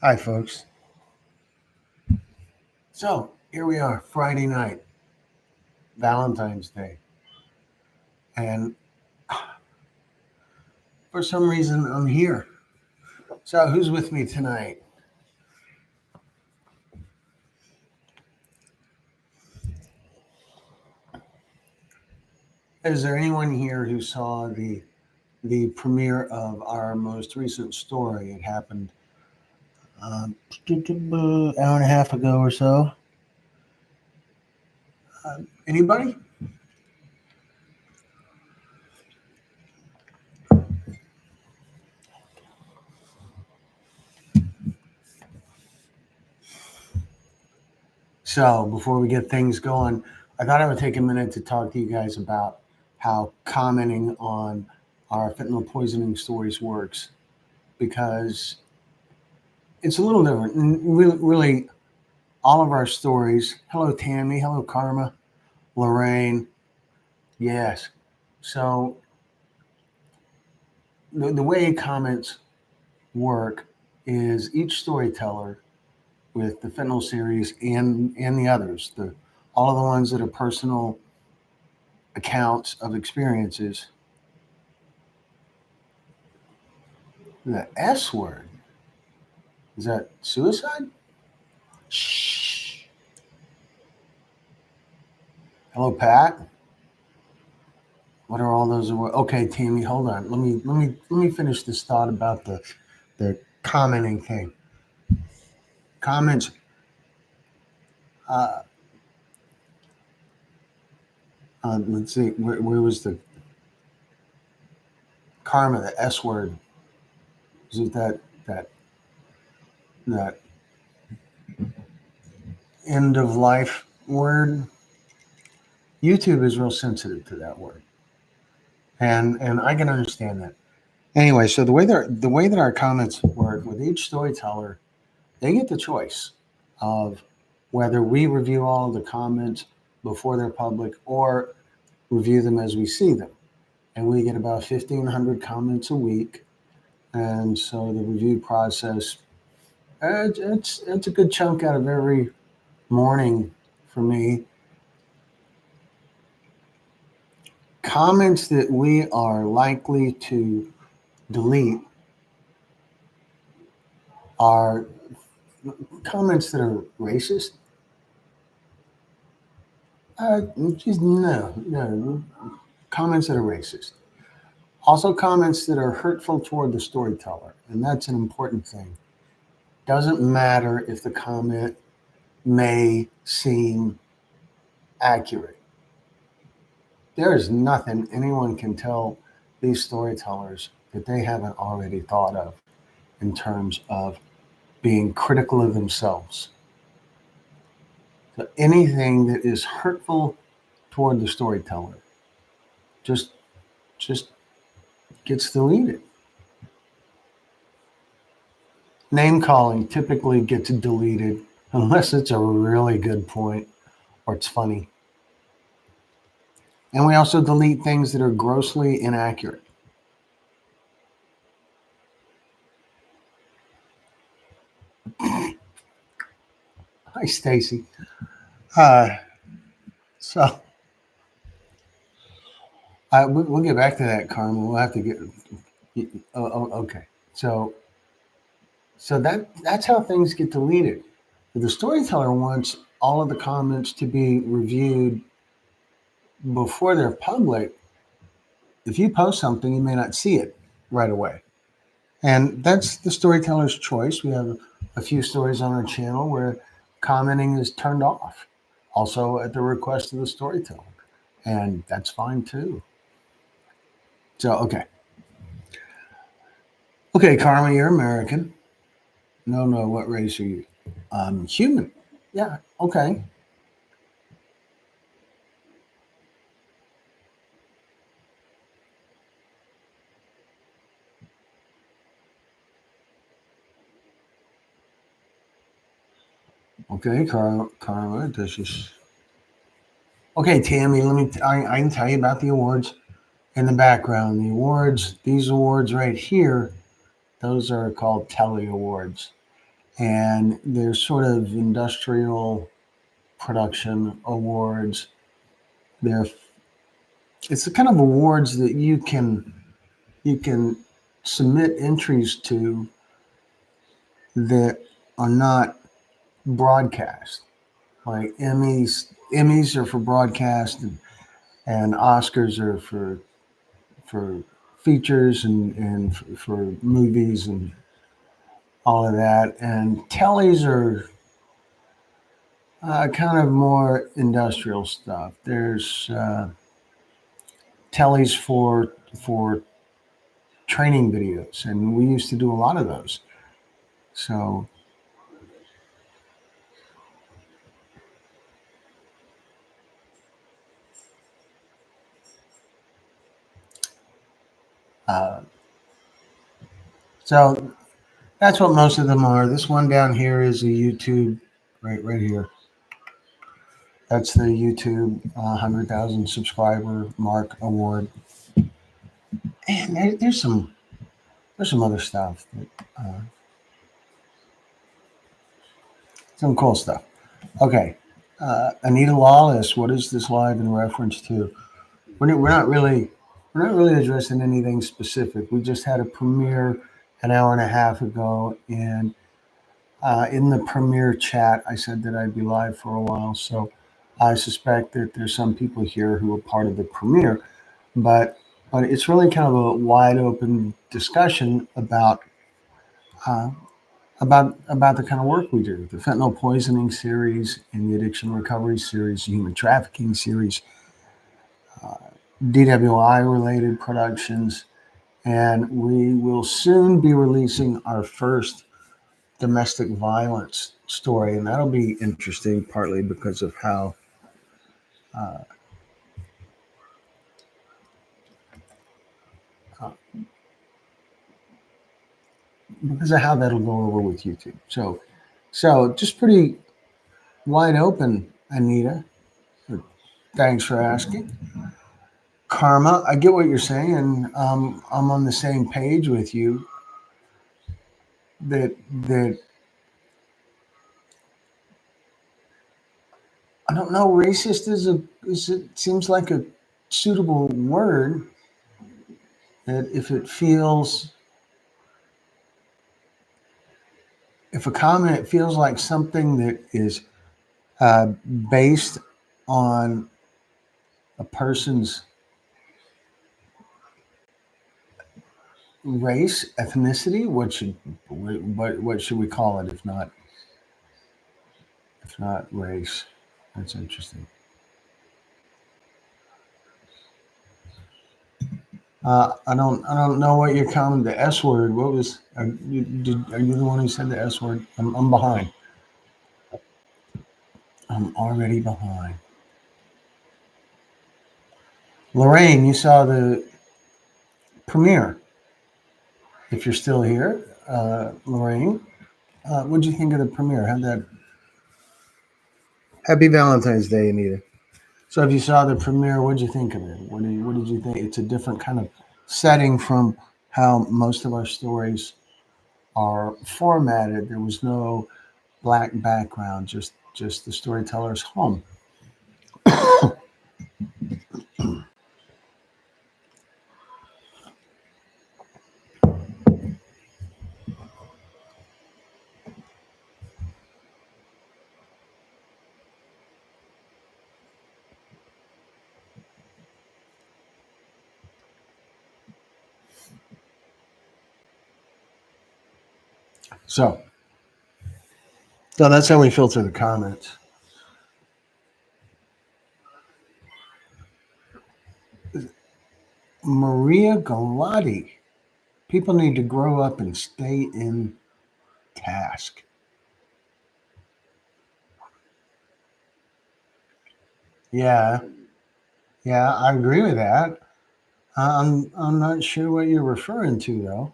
Hi, folks. So here we are, Friday night, Valentine's Day. And for some reason, I'm here. So, who's with me tonight? Is there anyone here who saw the premiere of our most recent story? It happened an hour and a half ago or so. Anybody? So, before we get things going, I thought I would take a minute to talk to you guys about how commenting on our fentanyl poisoning stories works because it's a little different. And really, all of our stories. Hello, Tammy. Hello, Karma. Lorraine. Yes. So, the way comments work is each storyteller with the fentanyl series and the others, all of the ones that are personal accounts of experiences. The S word, is that suicide? Shh. Hello, Pat. What are all those? Okay, Tammy, hold on. Let me finish this thought about the commenting thing. Comments. Uh, let's see. Where was the karma? The S word. Is it that end of life word? YouTube is real sensitive to that word, and I can understand that. Anyway, so the way that our comments work with each storyteller, they get the choice of whether we review all of the comments before they're public or review them as we see them. And we get about 1,500 comments a week. And so the review process, it's a good chunk out of every morning for me. Comments that we are likely to delete are comments that are racist. Just no comments that are racist. Also, comments that are hurtful toward the storyteller, and that's an important thing. Doesn't matter if the comment may seem accurate. There is nothing anyone can tell these storytellers that they haven't already thought of in terms of being critical of themselves. So anything that is hurtful toward the storyteller just just gets deleted. Name calling typically gets deleted unless it's a really good point or it's funny. And we also delete things that are grossly inaccurate. Hi, Stacy. Uh, so we'll get back to that, Carmen. We'll have to get. Okay. So that's how things get deleted. If the storyteller wants all of the comments to be reviewed before they're public, if you post something, you may not see it right away. And that's the storyteller's choice. We have a few stories on our channel where commenting is turned off, also at the request of the storyteller. And that's fine too. So, okay. Okay, Karma, you're American. No, what race are you? Human. Yeah, okay. Okay, Karma, this is. Okay, Tammy, I can tell you about the awards in the background. The awards, these awards right here, those are called Telly Awards. and there's sort of industrial production awards. There, it's the kind of awards that you can submit entries to that are not broadcast. Like Emmys are for broadcast, and Oscars are for features and for movies and all of that. And tellies are kind of more industrial stuff. There's tellies for training videos, and we used to do a lot of those. So uh, so that's what most of them are. This one down here is a YouTube, right here. That's the YouTube 100,000 subscriber mark award. And there's some other stuff, some cool stuff. Okay, Anita Lawless. What is this live in reference to? We're not really addressing anything specific. We just had a premiere an hour and a half ago, and in the premiere chat, I said that I'd be live for a while. So I suspect that there's some people here who are part of the premiere, but it's really kind of a wide open discussion uh, about the kind of work we do. The fentanyl poisoning series and the addiction recovery series, human trafficking series, DWI related productions, and we will soon be releasing our first domestic violence story, and that'll be interesting partly because of how uh, uh, that'll go over with YouTube. So just pretty wide open, Anita. Thanks for asking. Karma, I get what you're saying, and I'm on the same page with you. That I don't know. Racist it seems like a suitable word. That if a comment feels like something that is uh, based on a person's race, ethnicity, what should we call it if not race? That's interesting. I don't know what you're calling the S word. What was are you the one who said the S word? I'm behind. I'm already behind. Lorraine, you saw the premiere. If you're still here, Lorraine, what did you think of the premiere? How'd that? Happy Valentine's Day, Anita. So, if you saw the premiere, what did you think of it? What did you think? It's a different kind of setting from how most of our stories are formatted. There was no black background, just the storyteller's home. So, so that's how we filter the comments. Maria Galati. People need to grow up and stay in task. Yeah, yeah, I agree with that. I'm not sure what you're referring to though.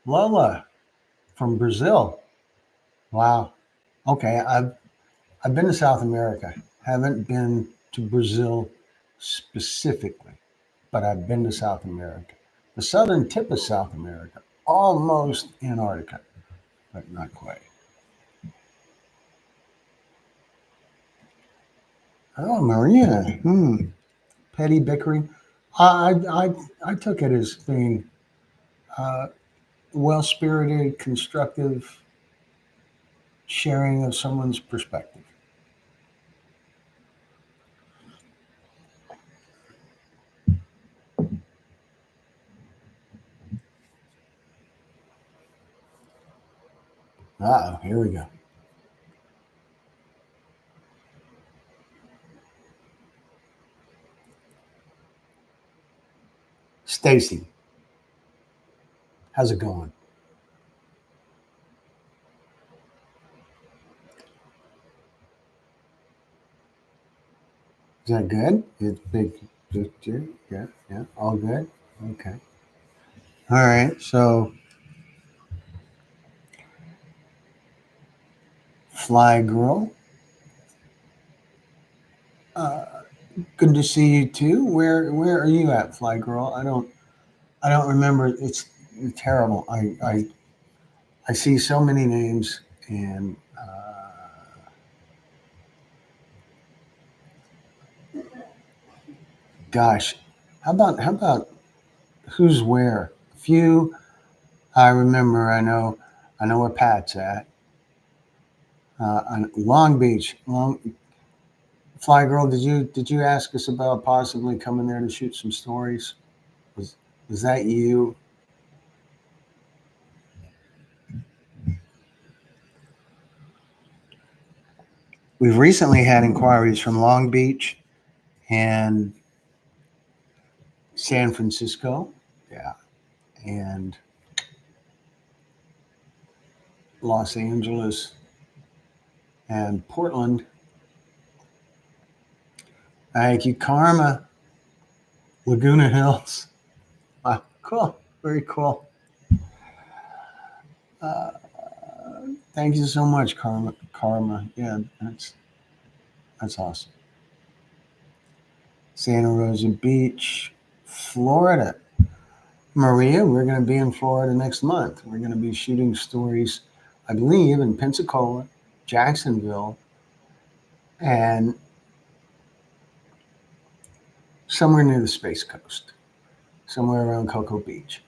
Lola from Brazil. Wow. Okay, I've been to South America, haven't been to Brazil specifically, but I've been to South America. The southern tip of South America, almost Antarctica, but not quite. Oh, Maria. Petty bickering. I took it as being uh, well spirited, constructive sharing of someone's perspective. Here we go. Stacy, how's it going? Is that good? It's big. Yeah, yeah, all good. Okay. All right. So, Fly Girl, uh, good to see you too. Where are you at, Fly Girl? I don't remember. It's terrible. I see so many names, and gosh, how about who's where? A few I remember. I know where Pat's at. On Long Beach. Fly Girl, did you ask us about possibly coming there to shoot some stories? Was was that you? We've recently had inquiries from Long Beach and San Francisco, yeah, and Los Angeles and Portland. Thank you, Karma, Laguna Hills. Wow, cool, very cool. Uh, Thank you so much, Karma. Karma, yeah, that's awesome. Santa Rosa Beach, Florida. Maria, we're going to be in Florida next month. We're going to be shooting stories, I believe, in Pensacola, Jacksonville, and somewhere near the Space Coast, somewhere around Cocoa Beach.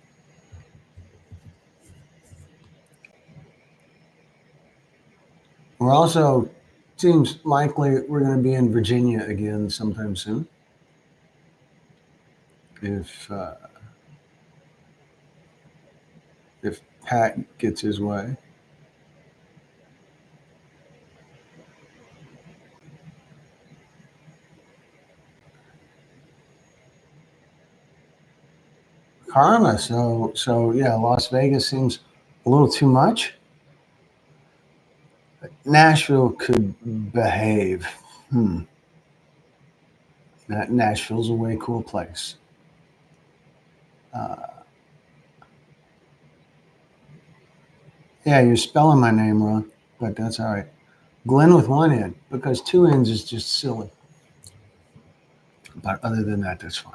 We're also, seems likely, we're going to be in Virginia again sometime soon. If if Pat gets his way. Karma. So yeah, Las Vegas seems a little too much. Nashville could behave. Hmm. Nashville's a way cool place. Uh, yeah, you're spelling my name wrong, but that's all right. Glenn with one N, because two N's is just silly. But other than that, that's fine.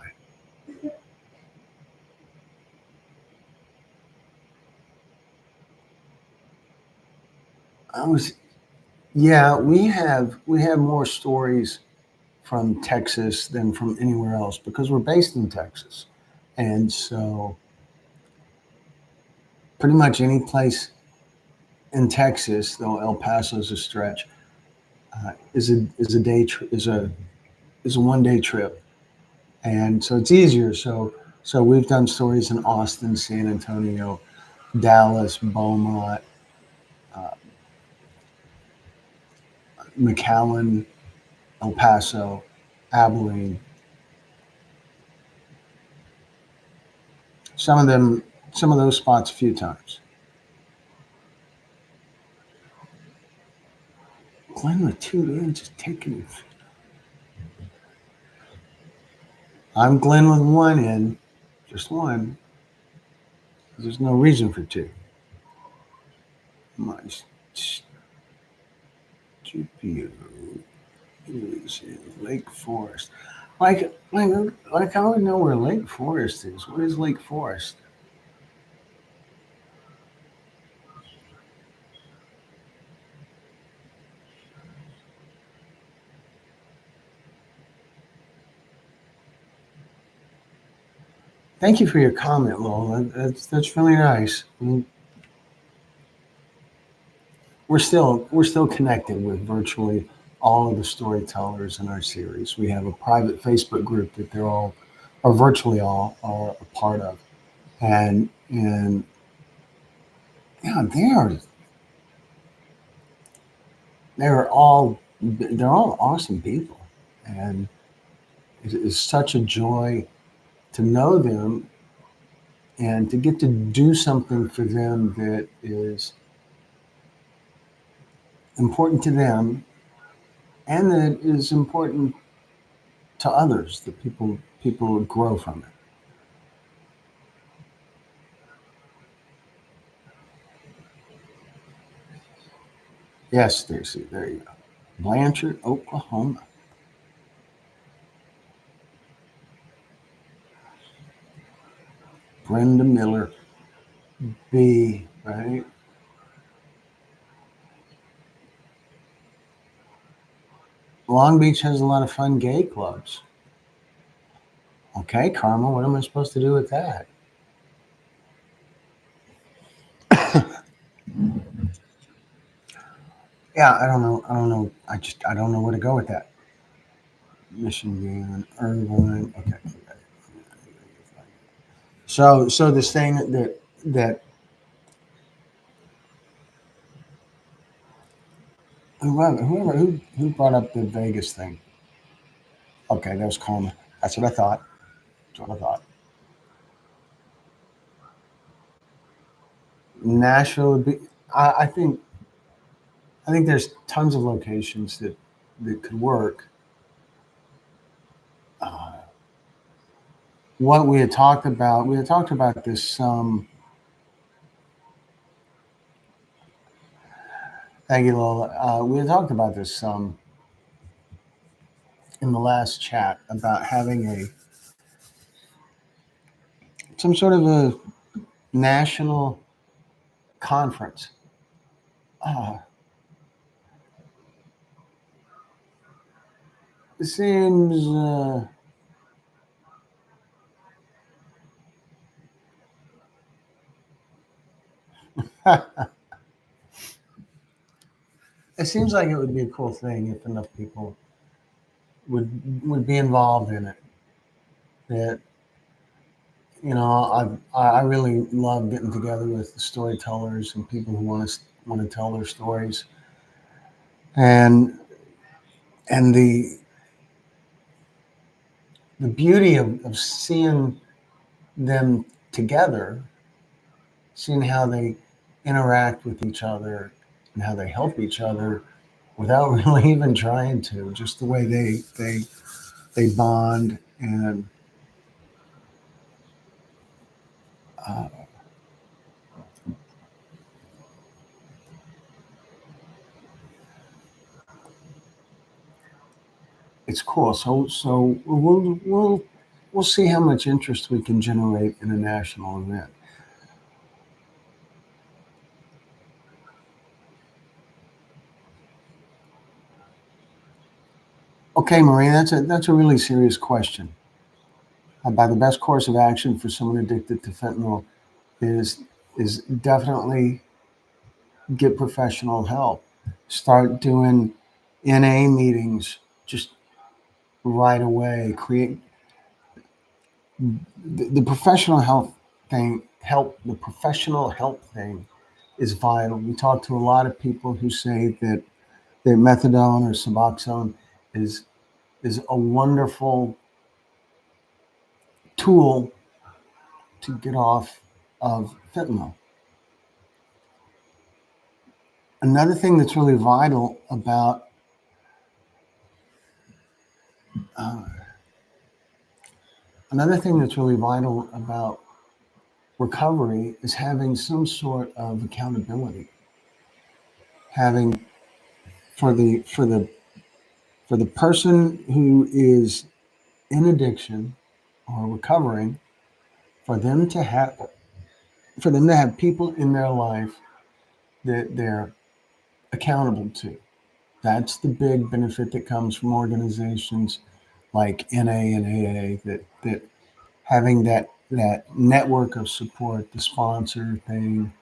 I was, yeah, we have more stories from Texas than from anywhere else because we're based in Texas, and so pretty much any place in Texas, though El Paso's a stretch, is a is a 1 day trip, and so it's easier. So we've done stories in Austin, San Antonio, Dallas, Beaumont, uh, McAllen, El Paso, Abilene. Some of them, some of those spots a few times. Glenn with two N's just taking it. I'm Glenn with one N, just one. There's no reason for two. My Chippewa is in Lake Forest. Like I don't know where Lake Forest is. What is Lake Forest? Thank you for your comment, Lola. That's really nice. We're still connected with virtually all of the storytellers in our series. We have a private Facebook group that they're all, or virtually all, are a part of, and yeah, they're all awesome people, and it is such a joy to know them and to get to do something for them that is important to them and that is important to others, that people grow from it. Yes, Stacy, there you go. Blanchard, Oklahoma. Brenda Miller B, right? Long Beach has a lot of fun gay clubs. Okay, Karma, what am I supposed to do with that? Yeah, I don't know. I don't know. I don't know where to go with that. Michigan, Irvine. Okay. So this thing that who brought up the Vegas thing? Okay, that was Karma. That's what I thought. That's what I thought. Nashville would be. I think there's tons of locations that could work. Uh, what we had talked about this. Thank you, Lola. We had talked about this in the last chat about having a some sort of a national conference. Uh, it seems it seems like it would be a cool thing if enough people would be involved in it. That I really love getting together with the storytellers and people who want to tell their stories, and and the beauty of seeing them together, seeing how they interact with each other and how they help each other without really even trying to, just the way they bond, and uh, it's cool. So we'll see how much interest we can generate in a national event. Okay, Marie, that's a really serious question. About the best course of action for someone addicted to fentanyl is is definitely get professional help. Start doing NA meetings just right away. Create the professional health thing. Help the professional help thing is vital. We talk to a lot of people who say that methadone or Suboxone is is a wonderful tool to get off of fentanyl. Another thing that's really vital about uh, another thing that's really vital about recovery is having some sort of accountability, having for the person who is in addiction or recovering, for them to have people in their life that they're accountable to. That's the big benefit that comes from organizations like NA and AA, that having that network of support, the sponsor thing,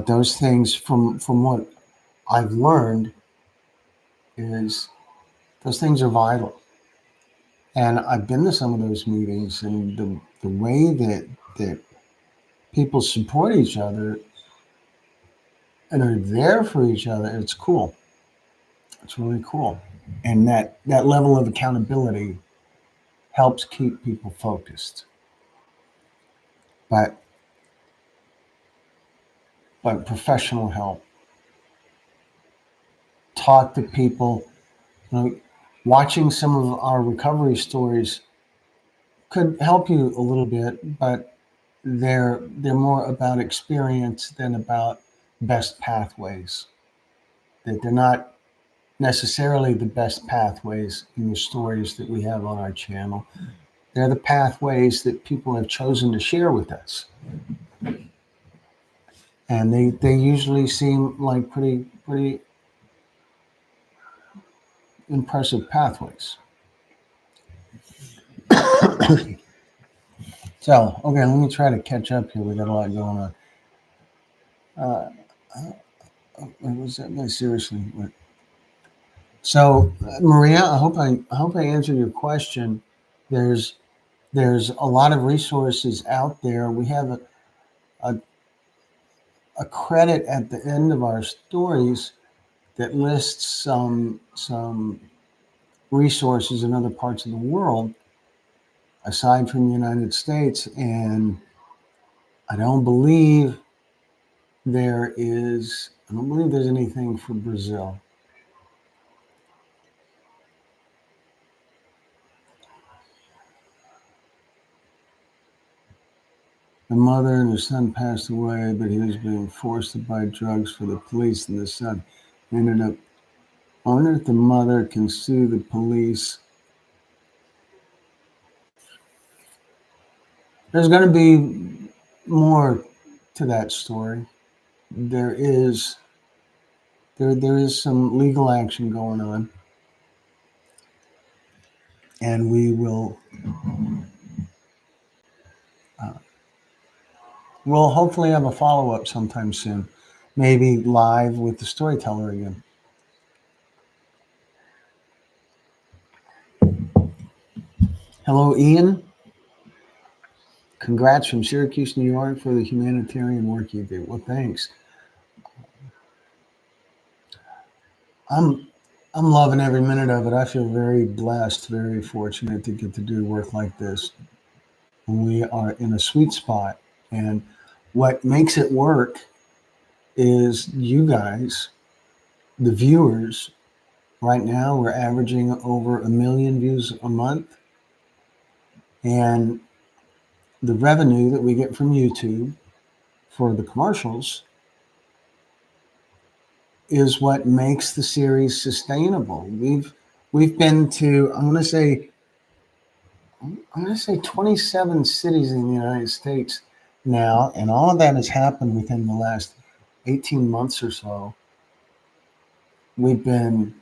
those things from what I've learned is those things are vital. And I've been to some of those meetings, and the way that people support each other and are there for each other, it's cool. It's really cool. And that level of accountability helps keep people focused. But professional help, talk to people. You know, watching some of our recovery stories could help you a little bit, but they're more about experience than about best pathways. That they're not necessarily the best pathways in the stories that we have on our channel. They're the pathways that people have chosen to share with us. And they usually seem like pretty impressive pathways. So, okay, let me try to catch up here. We got a lot going on. Was that? No, seriously. So, Maria, I hope I answered your question. There's a lot of resources out there. We have a, a credit at the end of our stories that lists some resources in other parts of the world aside from the United States, and I don't believe there's anything for Brazil. The mother and the son passed away, but he was being forced to buy drugs for the police, and the son ended up. I wonder if the mother can sue the police. There's going to be more to that story. There is some legal action going on, and we will we'll hopefully have a follow-up sometime soon, maybe live with the storyteller again. Hello, Ian. Congrats from Syracuse, New York, for the humanitarian work you do. Well, thanks. I'm loving every minute of it. I feel very blessed, very fortunate to get to do work like this. We are in a sweet spot, and what makes it work is you guys, the viewers. Right now, we're averaging over 1 million views a month, and the revenue that we get from YouTube for the commercials is what makes the series sustainable. We've been to I'm going to say 27 cities in the United States now, and all of that has happened within the last 18 months or so. We've been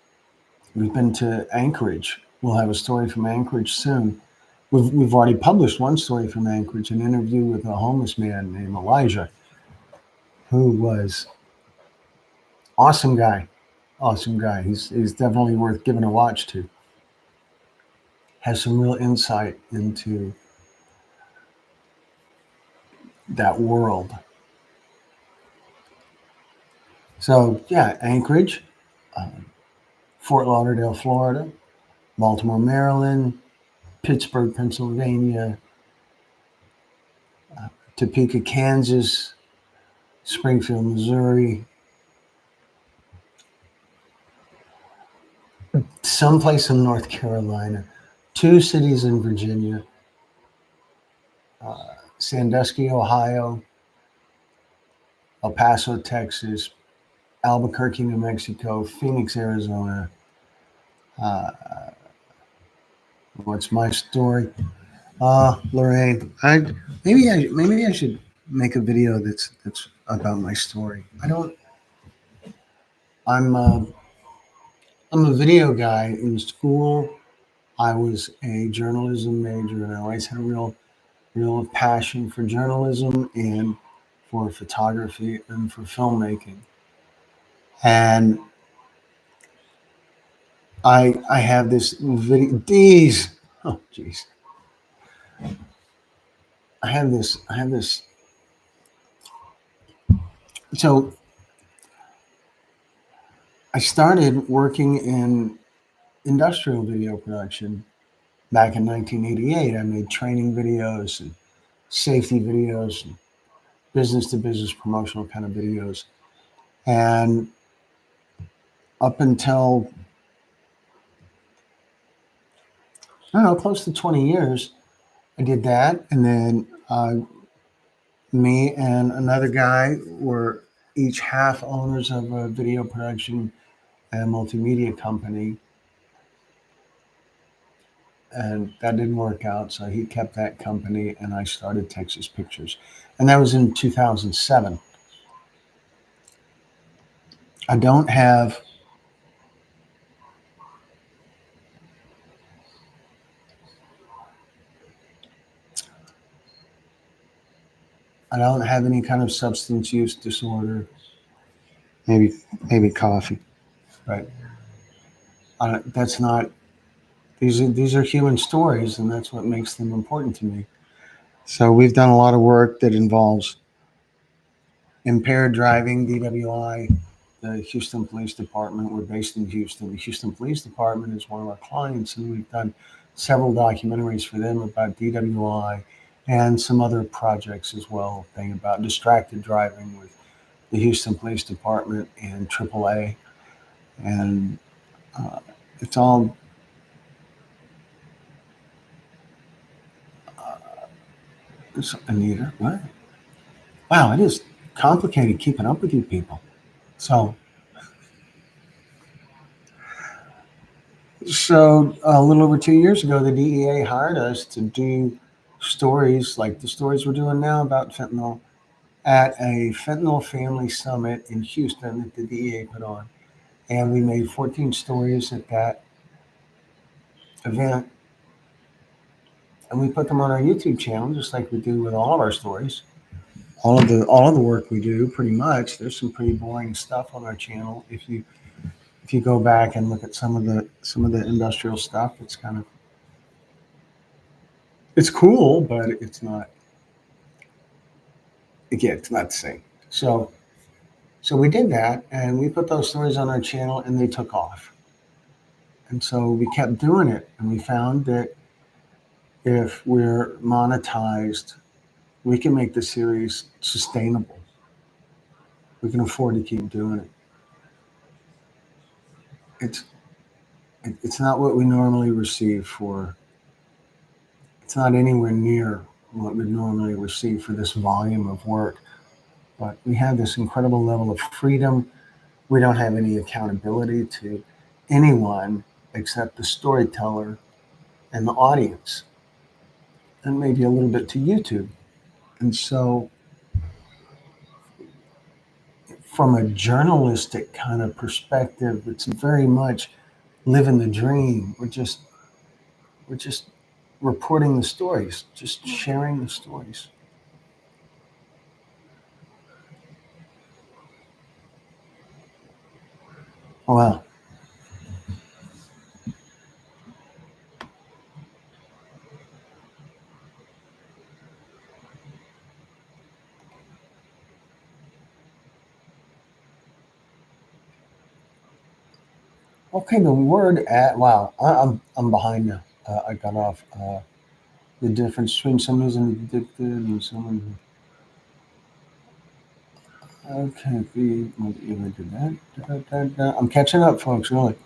to Anchorage. We'll have a story from Anchorage soon. We've already published one story from Anchorage, an interview with a homeless man named Elijah, who was awesome guy. He's definitely worth giving a watch to. Has some real insight into that world. So yeah, Anchorage, Fort Lauderdale, Florida, Baltimore, Maryland, Pittsburgh, Pennsylvania, Topeka, Kansas, Springfield, Missouri, someplace in North Carolina, 2 cities in Virginia, Sandusky, Ohio, El Paso, Texas, Albuquerque, New Mexico, Phoenix, Arizona. Uh, what's my story? Lorraine, maybe I should make a video that's about my story. I don't. I'm I'm a video guy in school. I was a journalism major, and I always had a real passion for journalism and for photography and for filmmaking. And I have this video. These. Oh, jeez. I have this. So I started working in industrial video production back in 1988. I made training videos and safety videos and business to business promotional kind of videos. And up until, I don't know, close to 20 years, I did that. And then me and another guy were each half owners of a video production and multimedia company. And that didn't work out. So he kept that company and I started Texas Pictures. And that was in 2007. I don't have I don't have any kind of substance use disorder. Maybe coffee, but that's not. These are human stories, and that's what makes them important to me. So we've done a lot of work that involves impaired driving, DWI. The Houston Police Department. We're based in Houston. The Houston Police Department is one of our clients, and we've done several documentaries for them about DWI and some other projects as well. Thing about distracted driving with the Houston Police Department and AAA, and uh, it's all. It's Anita, what? Wow, it is complicated keeping up with you people. So, so a little over 2 years ago, the DEA hired us to do stories like the stories we're doing now about fentanyl at a fentanyl family summit in Houston that the DEA put on. And we made 14 stories at that event. And we put them on our YouTube channel, just like we do with all of our stories. All of the work we do, pretty much. There's some pretty boring stuff on our channel. If you go back and look at some of the industrial stuff, it's kind of it's cool, but it's not. Again, it's not the same. So we did that, and we put those stories on our channel, and they took off. And so we kept doing it, and we found that if we're monetized, we can make the series sustainable. We can afford to keep doing it. It's it's not what we normally receive for. It's not anywhere near what we normally receive for this volume of work. But we have this incredible level of freedom. We don't have any accountability to anyone except the storyteller and the audience, and maybe a little bit to YouTube. And so, from a journalistic kind of perspective, it's very much living the dream. We're just reporting the stories, just sharing the stories. Wow. Okay, the word at wow. I'm behind now. I got off. The difference between someone who's addicted and someone. Okay, I did that. I'm catching up, folks. Really.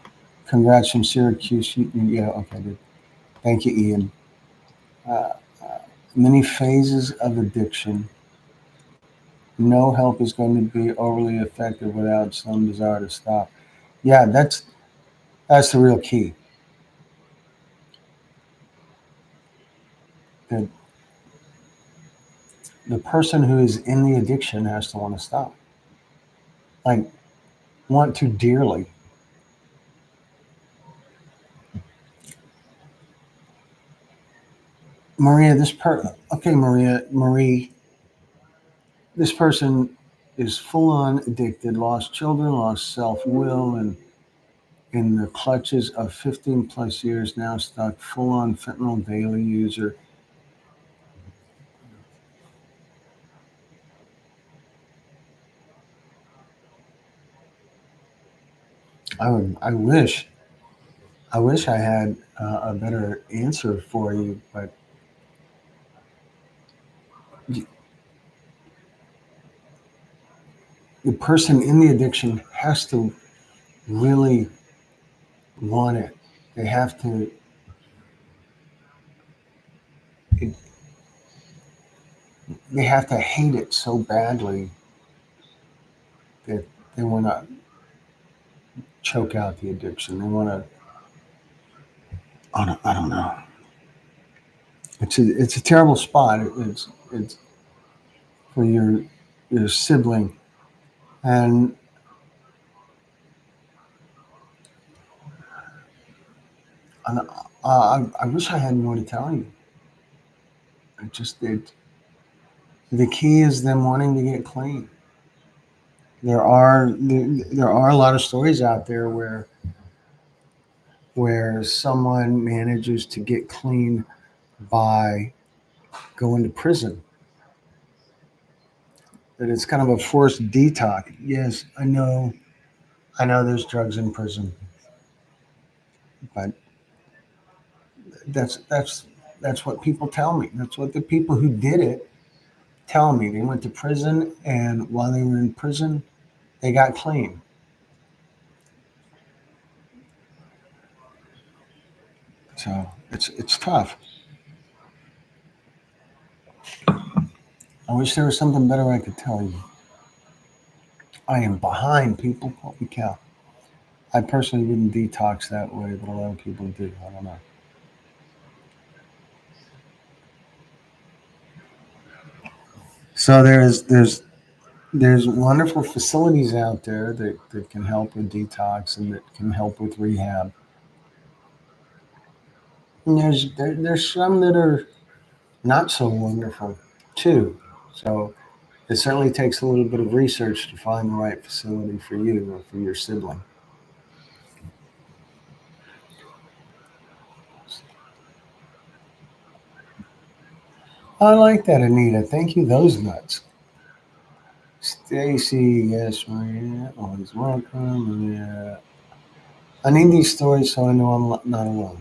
Congrats from Syracuse. Yeah, okay, good. Thank you, Ian. Uh, Many phases of addiction. No help is going to be overly effective without some desire to stop. Yeah, that's the real key. The the person who is in the addiction has to want to stop. Like, want to dearly. Maria, Marie, this person is full on addicted, lost children, lost self will, and in the clutches of 15 plus years, now stuck full on fentanyl daily user. I wish I had a better answer for you, but the person in the addiction has to really want it. They have to. It, they have to hate it so badly that they want to choke out the addiction. They want to. I don't know. It's a terrible spot. It's for your sibling, and and I wish I had more to tell you. The key is them wanting to get clean. There are a lot of stories out there where someone manages to get clean by going to prison. That it's kind of a forced detox. Yes, I know there's drugs in prison, but that's that's that's what people tell me. That's what the people who did it tell me. They went to prison, and while they were in prison, they got clean. So it's tough. I wish there was something better I could tell you. I am behind people. Holy cow! I personally wouldn't detox that way, but a lot of people do. I don't know. So there's wonderful facilities out there that can help with detox and that can help with rehab. And there's some that are not so wonderful too. So it certainly takes a little bit of research to find the right facility for you or for your sibling. I like that, Anita. Thank you. Those nuts. Stacy, yes, Maria, always welcome. Yeah. I need these stories so I know I'm not alone.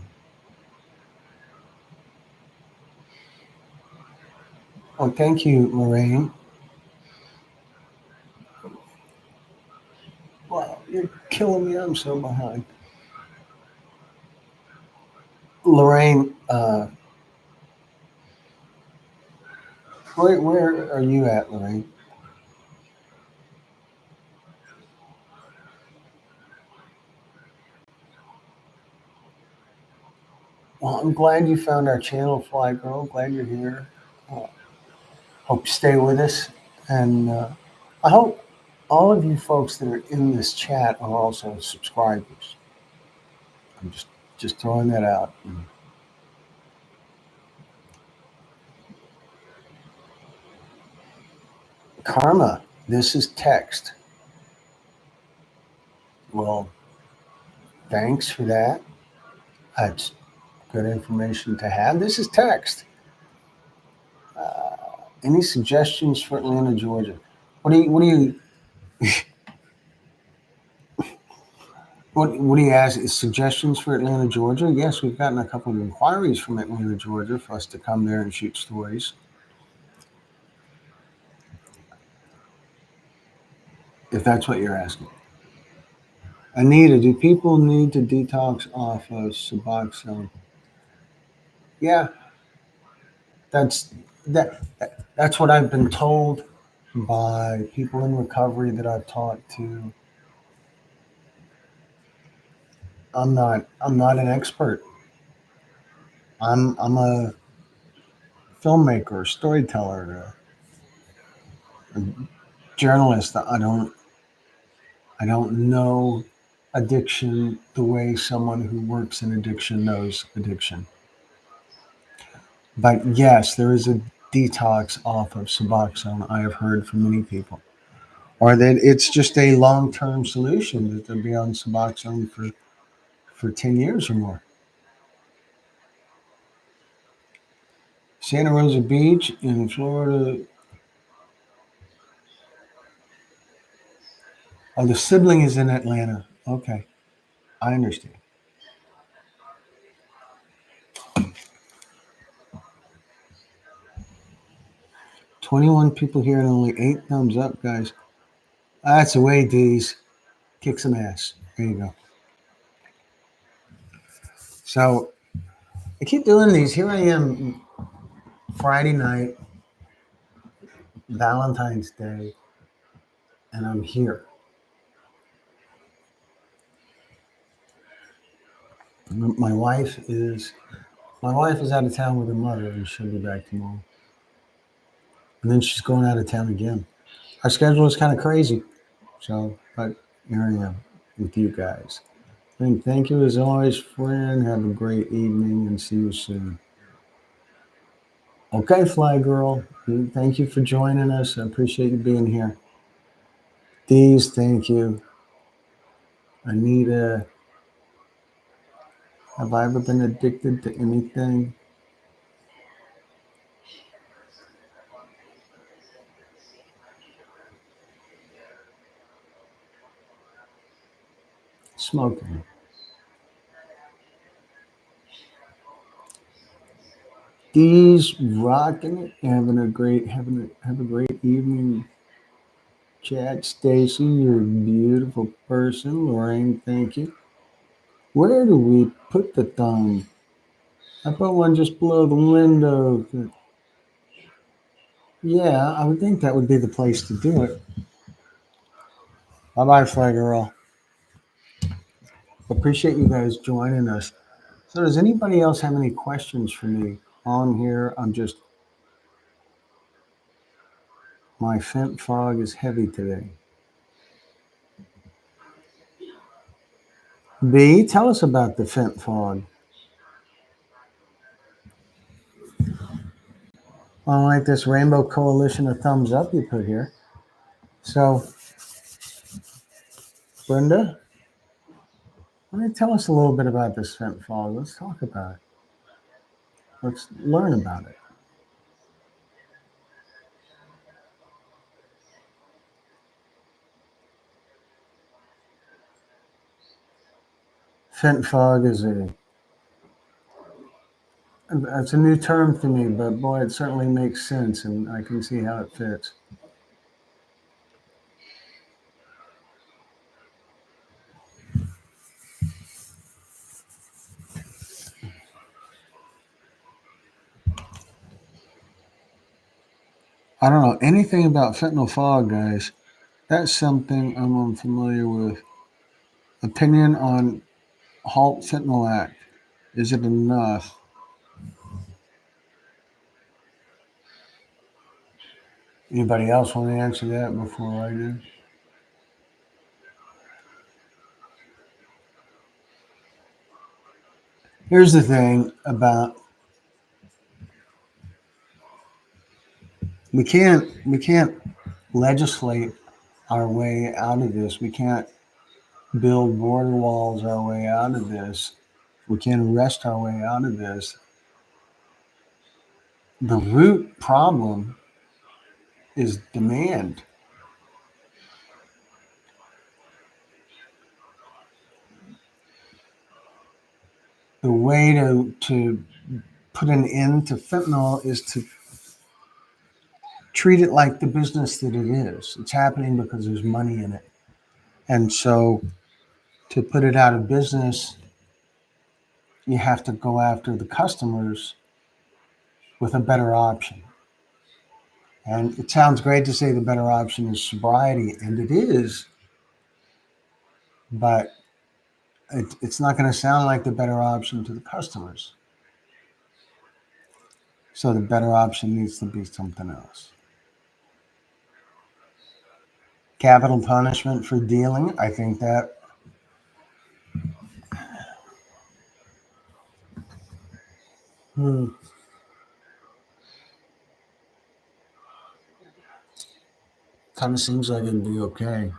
Oh, thank you, Lorraine. Wow, you're killing me. I'm so behind. Lorraine, where are you at, Lorraine? Well, I'm glad you found our channel, Fly Girl. Glad you're here. Uh, hope you stay with us. And I hope all of you folks that are in this chat are also subscribers. I'm just throwing that out. Karma, this is text. Well, thanks for that. That's good information to have. This is text. Uh, any suggestions for Atlanta, Georgia? What do you what do you ask? Is suggestions for Atlanta, Georgia? Yes, we've gotten a couple of inquiries from Atlanta, Georgia for us to come there and shoot stories. If that's what you're asking. Anita, do people need to detox off of Suboxone? Yeah, that's that's what I've been told. by people in recovery that I've talked to. I'm not an expert. I'm a filmmaker, storyteller, a journalist. I don't know addiction the way someone who works in addiction knows addiction. But yes, there is a detox off of Suboxone. I have heard from many people, or that it's just a long-term solution that they'll be on Suboxone for 10 years or more. Santa Rosa Beach in Florida. Oh, the sibling is in Atlanta. Okay, I understand. 21 people here and only 8 thumbs up, guys. That's the way, D's. Kick some ass. There you go. So I keep doing these. Here I am, Friday night, Valentine's Day, and I'm here. My wife is my wife is out of town with her mother, and she'll be back tomorrow. And then she's going out of town again. Our schedule is kind of crazy. So, but here I am with you guys. And thank you as always, friend. Have a great evening and see you soon. Okay, Fly Girl. Thank you for joining us. I appreciate you being here. Deez, thank you. Anita, have I ever been addicted to anything? Smoking. Deez, rocking it. Have a great evening. Chad, Stacy, you're a beautiful person. Lorraine, thank you. Where do we put the thumb? I put one just below the window. Yeah, I would think that would be the place to do it. Bye bye, Fly Girl. Appreciate you guys joining us. So, does anybody else have any questions for me on here? My fent fog is heavy today. B, tell us about the fent fog. I like this Rainbow Coalition of thumbs up you put here. So, Brenda, why don't you tell us a little bit about this fent fog? Let's talk about it. Let's learn about it. Fent fog is it's a new term to me, but boy, it certainly makes sense, and I can see how it fits. I don't know anything about fentanyl fog, guys. That's something I'm unfamiliar with. Opinion on Halt Fentanyl Act. Is it enough? Anybody else want to answer that before I do? Here's the thing about we can't legislate our way out of this. We can't build border walls our way out of this. We can't arrest our way out of this. The root problem is demand. The way to put an end to fentanyl is to treat it like the business that it is. It's happening because there's money in it. And so to put it out of business, you have to go after the customers with a better option. And it sounds great to say the better option is sobriety, and it is, but it's not going to sound like the better option to the customers. So the better option needs to be something else. Capital punishment for dealing, I think that kind of seems like it'd be okay.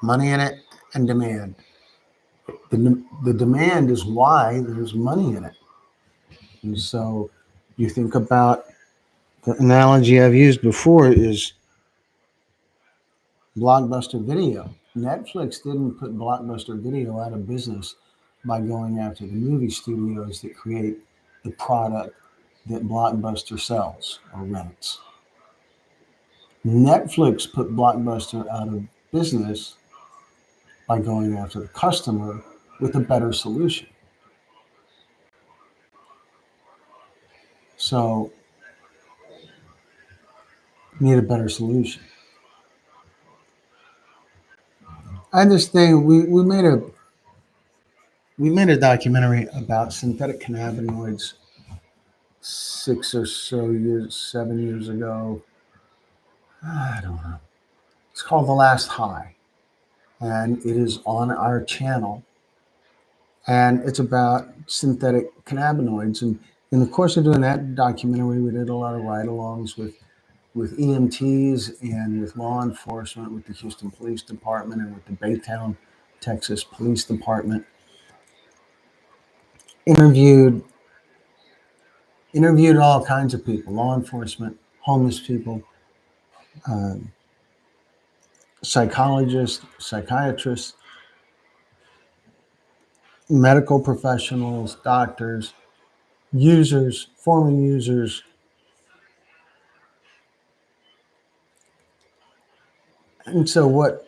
Money in it and demand. The demand is why there's money in it. And so you think about the analogy I've used before is Blockbuster Video. Netflix didn't put Blockbuster Video out of business by going after the movie studios that create the product that Blockbuster sells or rents. Netflix put Blockbuster out of business by going after the customer with a better solution. So, you need a better solution. I understand we made a documentary about synthetic cannabinoids 6 or so years, 7 years ago. I don't know. It's called The Last High, and it is on our channel. And it's about synthetic cannabinoids. And in the course of doing that documentary, we did a lot of ride-alongs with EMTs and with law enforcement, with the Houston Police Department and with the Baytown, Texas Police Department. Interviewed interviewed all kinds of people, law enforcement, homeless people, um, psychologists, psychiatrists, medical professionals, doctors, users, former users. And so what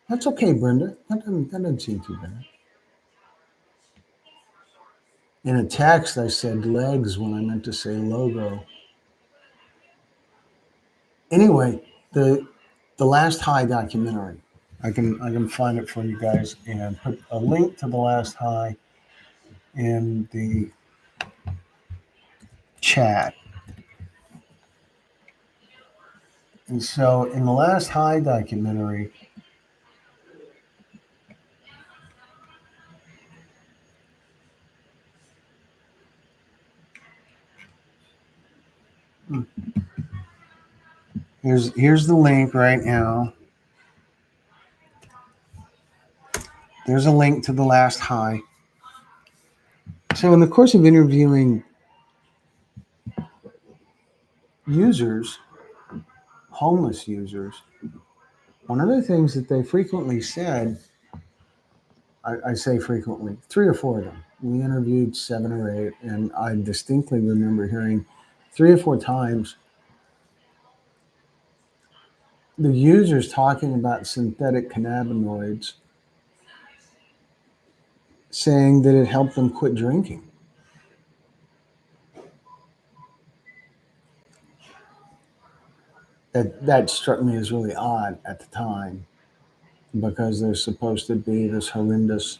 that's okay, Brenda. That doesn't seem too bad. In a text I said legs when I meant to say logo. Anyway, the Last High documentary. I can find it for you guys and put a link to the Last High in the chat. And so in the Last High documentary, here's the link right now. There's a link to the Last High. So in the course of interviewing users, homeless users, one of the things that they frequently said, I say frequently, 3 or 4 of them. We interviewed 7 or 8, and I distinctly remember hearing 3 or 4 times the users talking about synthetic cannabinoids, saying that it helped them quit drinking. That struck me as really odd at the time because there's supposed to be this horrendous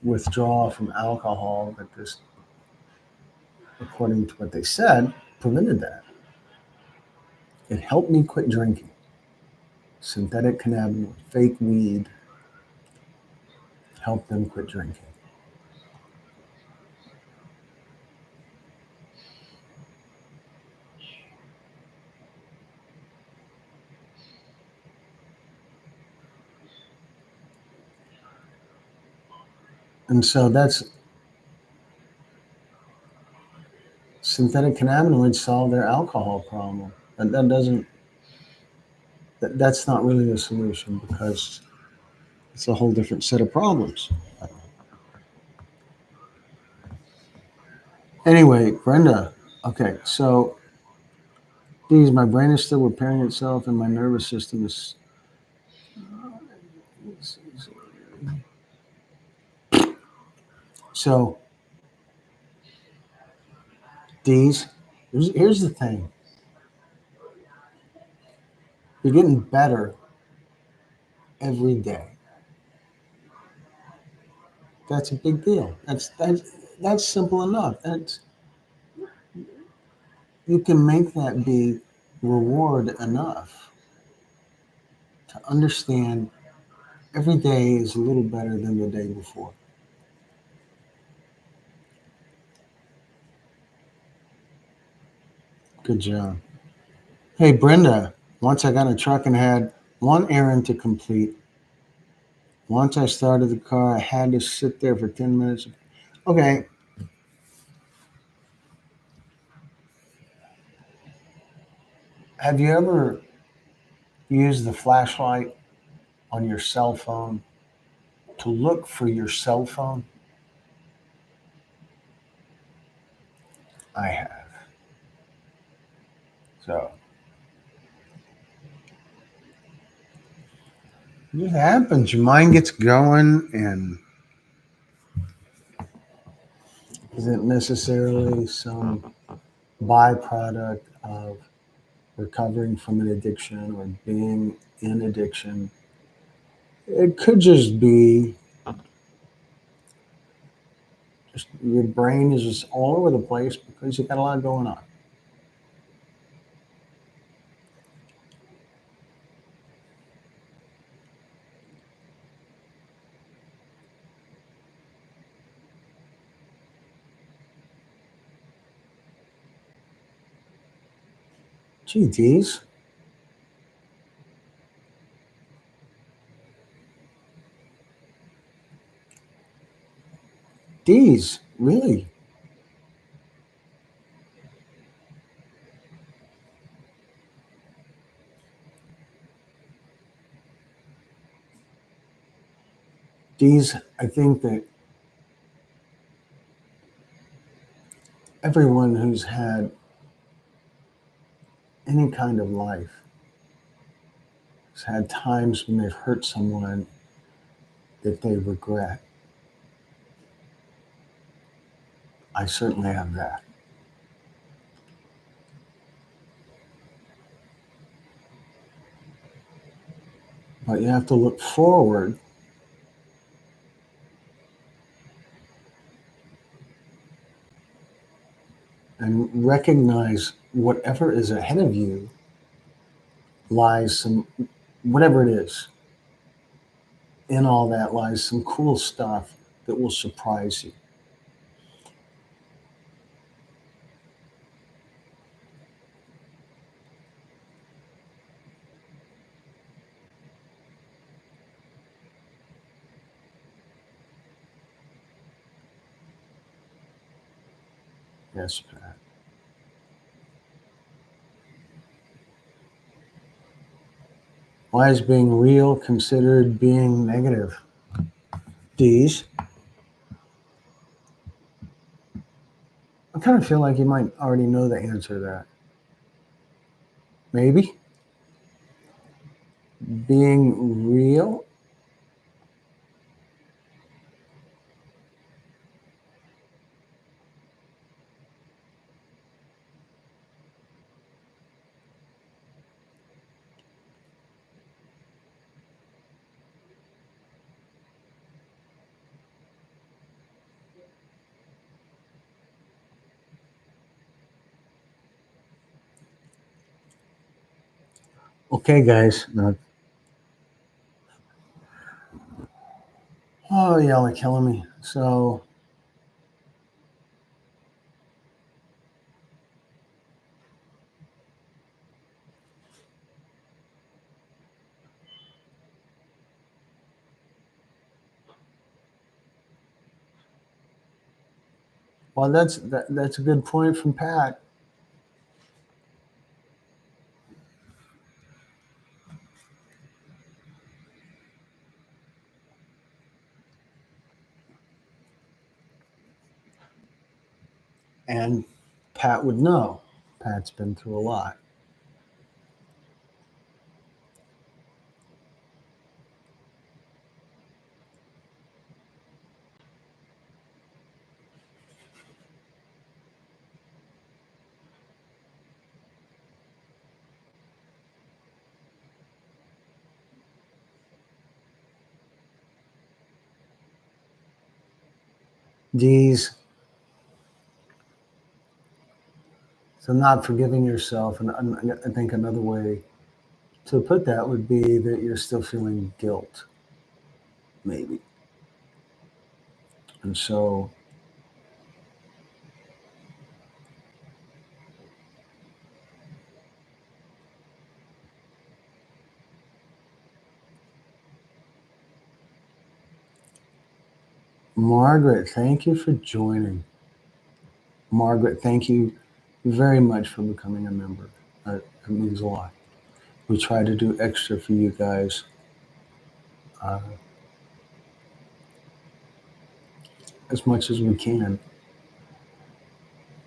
withdrawal from alcohol, but this, according to what they said, prevented that. It helped me quit drinking. Synthetic cannabinoid, fake weed, helped them quit drinking. And so that's synthetic cannabinoids solve their alcohol problem. And that doesn't that's not really a solution because it's a whole different set of problems. Anyway, Brenda, okay, so geez, my brain is still repairing itself and my nervous system is So these, here's the thing: you're getting better every day. That's a big deal. That's simple enough. That's you can make that be reward enough to understand every day is a little better than the day before. Good job. Hey, Brenda, once I got a truck and had one errand to complete. Once I started the car, I had to sit there for 10 minutes. Okay, have you ever used the flashlight on your cell phone to look for your cell phone? I have. So it just happens. Your mind gets going and isn't necessarily some byproduct of recovering from an addiction or being in addiction. It could just be just your brain is just all over the place because you got a lot going on. Gee, D's, really? D's, I think that everyone who's had any kind of life has had times when they've hurt someone that they regret. I certainly have that. But you have to look forward and recognize whatever is ahead of you lies some, whatever it is, in all that lies some cool stuff that will surprise you. Yes, Pat. Why is being real considered being negative? D's, I kind of feel like you might already know the answer to that. Maybe being real. Okay, guys. Now, oh, y'all are killing me. So, well, that's a good point from Pat. And Pat would know. Pat's been through a lot. D's. So not forgiving yourself, and I think another way to put that would be that you're still feeling guilt, maybe. And so, Margaret, thank you for joining. Margaret, thank you very much for becoming a member. It means a lot. We try to do extra for you guys uh, as much as we can.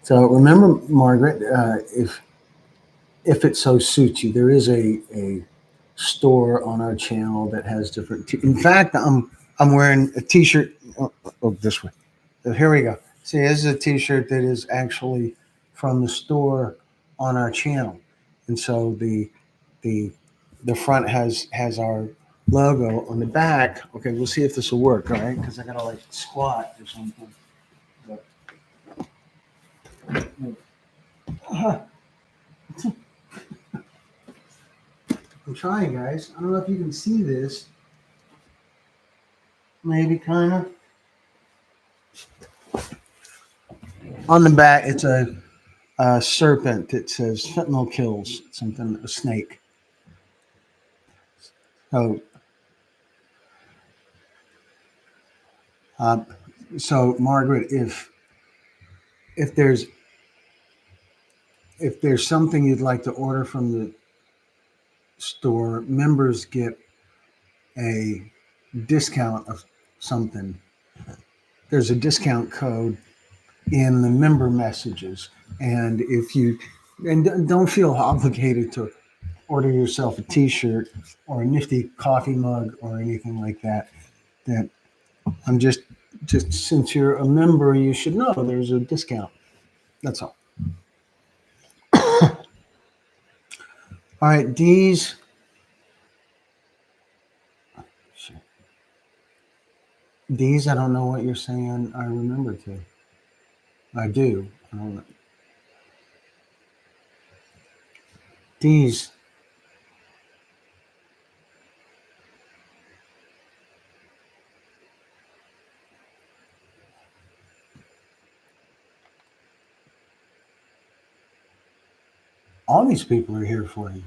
So remember, Margaret, if it so suits you, there is a store on our channel that has different. In fact, I'm wearing a T-shirt. Oh, this way. So here we go. See, this is a T-shirt that is actually from the store on our channel, and so the the front has our logo. On the back, okay, we'll see if this will work. All right, because I gotta like squat or something. But, I'm trying, guys. I don't know if you can see this. Maybe kind of. On the back, it's a serpent. It says fentanyl kills something, a snake. So, uh, so Margaret, if there's if there's something you'd like to order from the store, members get a discount of something. There's a discount code in the member messages, and if you and don't feel obligated to order yourself a T-shirt or a nifty coffee mug or anything like that. That I'm just since you're a member, you should know there's a discount. That's all. All right, D's. D's, I don't know what you're saying. I remember to. I do. I don't know. D's. All these people are here for you.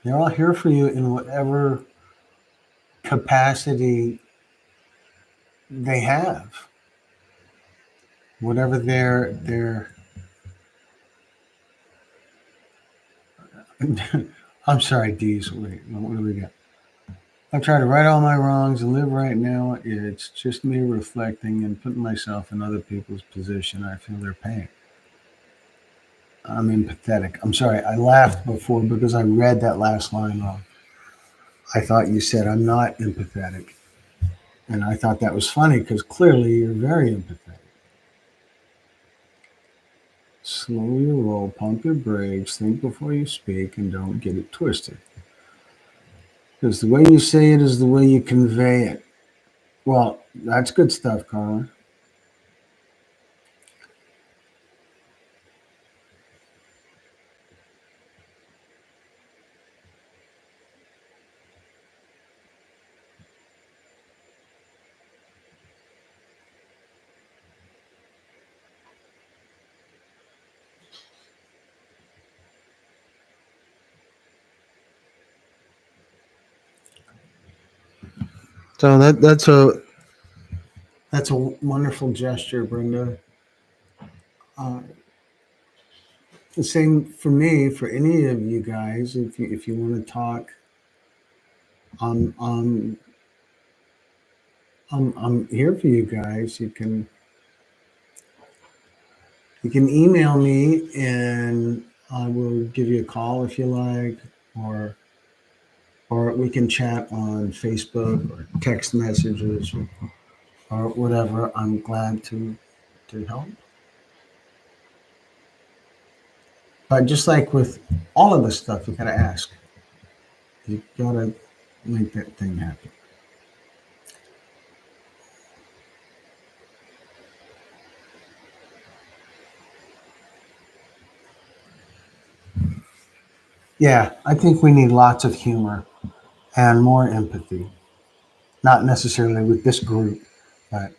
They're all here for you in whatever capacity they have. Whatever their I'm sorry, D's. Wait, what do we got? I try to right all my wrongs and live right now. It's just me reflecting and putting myself in other people's position. I feel their pain. I'm empathetic. I'm sorry, I laughed before because I read that last line wrong. I thought you said I'm not empathetic. And I thought that was funny because clearly you're very empathetic. Slow your roll, pump your brakes, think before you speak, and don't get it twisted. Because the way you say it is the way you convey it. Well, that's good stuff, Carla. So that's a wonderful gesture, Brenda. Uh, the same for me, for any of you guys. If you want to talk, I'm I'm I'm here for you guys. You can email me and I will give you a call if you like, or or we can chat on Facebook or text messages or whatever. I'm glad to help. But just like with all of this stuff, you gotta ask. You gotta make that thing happen. Yeah, I think we need lots of humor and more empathy. Not necessarily with this group, but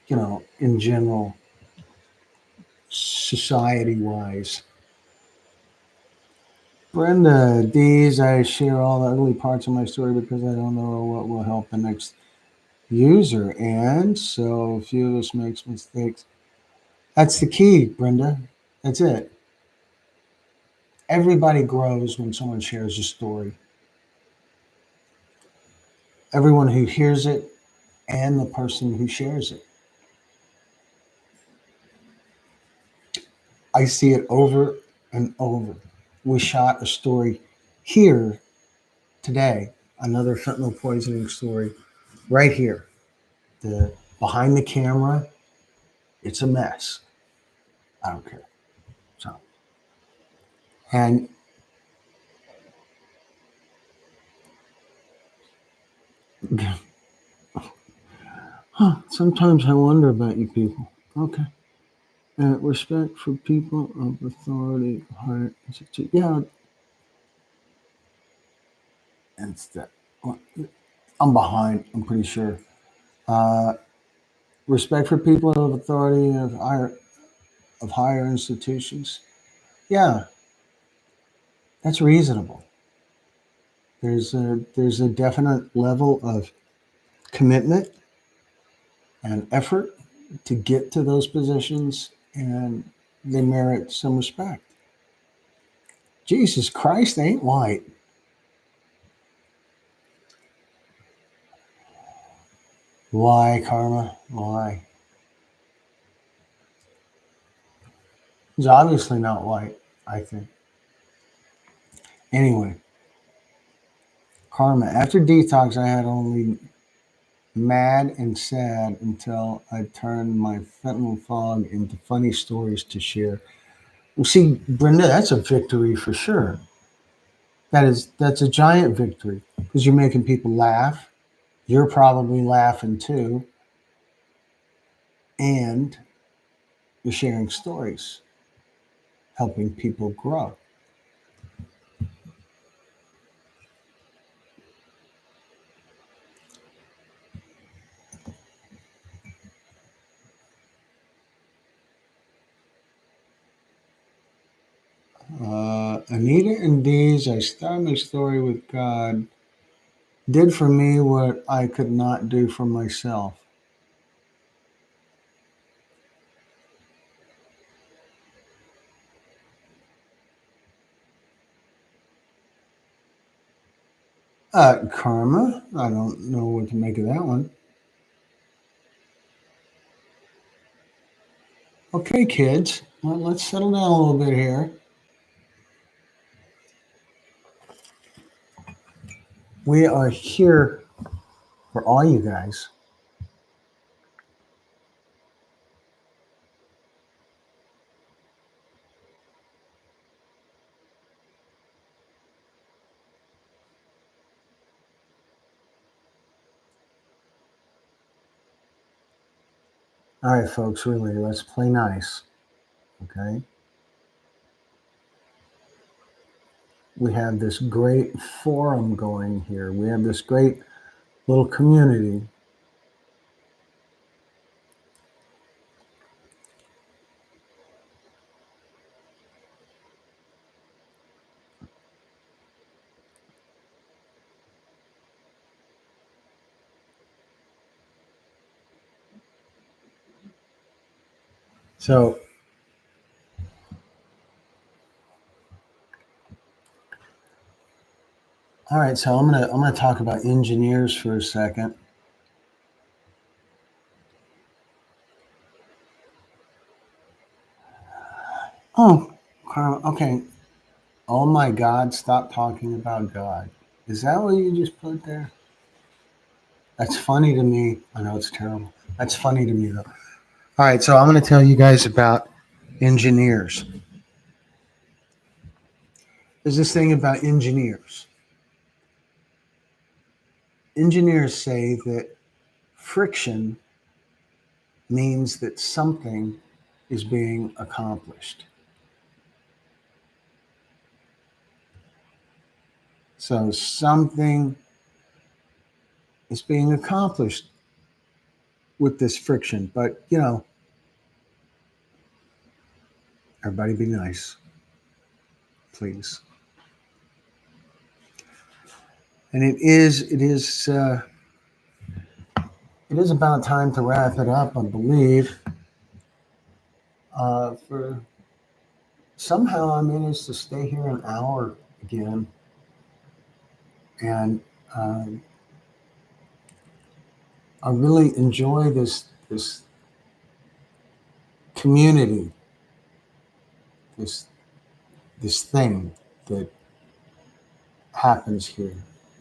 in general, society wise. Brenda, these I share all the ugly parts of my story because I don't know what will help the next user. And so a few of us makes mistakes. That's the key, Brenda. That's it. Everybody grows when someone shares a story. Everyone who hears it and the person who shares it. I see it over and over. We shot a story here today, another fentanyl poisoning story right here. The behind the camera, it's a mess. I don't care. So, and sometimes I wonder about you people. Okay. Respect for people of authority, higher institute. Yeah, and that. I'm behind. I'm pretty sure. Uh, Respect for people of authority of higher institutions. Yeah, that's reasonable. There's a definite level of commitment and effort to get to those positions, and they merit some respect. Jesus Christ, they ain't white. Why, Karma? Why? He's obviously not white, I think. Anyway, Karma. After detox, I had only mad and sad until I turned my fentanyl fog into funny stories to share. Well, see, Brenda, that's a victory for sure. That's a giant victory because you're making people laugh. You're probably laughing too, and you're sharing stories, helping people grow. Anita and Dee's, I started my story with God, did for me what I could not do for myself. Karma, I don't know what to make of that one. Okay, kids, well, let's settle down a little bit here. We are here for all you guys. All right, folks, really, let's play nice. Okay. We have this great forum going here. We have this great little community. So, all right, so I'm gonna talk about engineers for a second. Oh, Carl, okay. Oh my God, stop talking about God. Is that what you just put there? That's funny to me. I know it's terrible. That's funny to me though. All right, so I'm going to tell you guys about engineers. There's this thing about engineers. Engineers say that friction means that something is being accomplished. So something is being accomplished with this friction. But, everybody be nice, please. And it is about time to wrap it up, I believe. For somehow I managed to stay here an hour again, and um, I really enjoy this community, this this thing that happens here.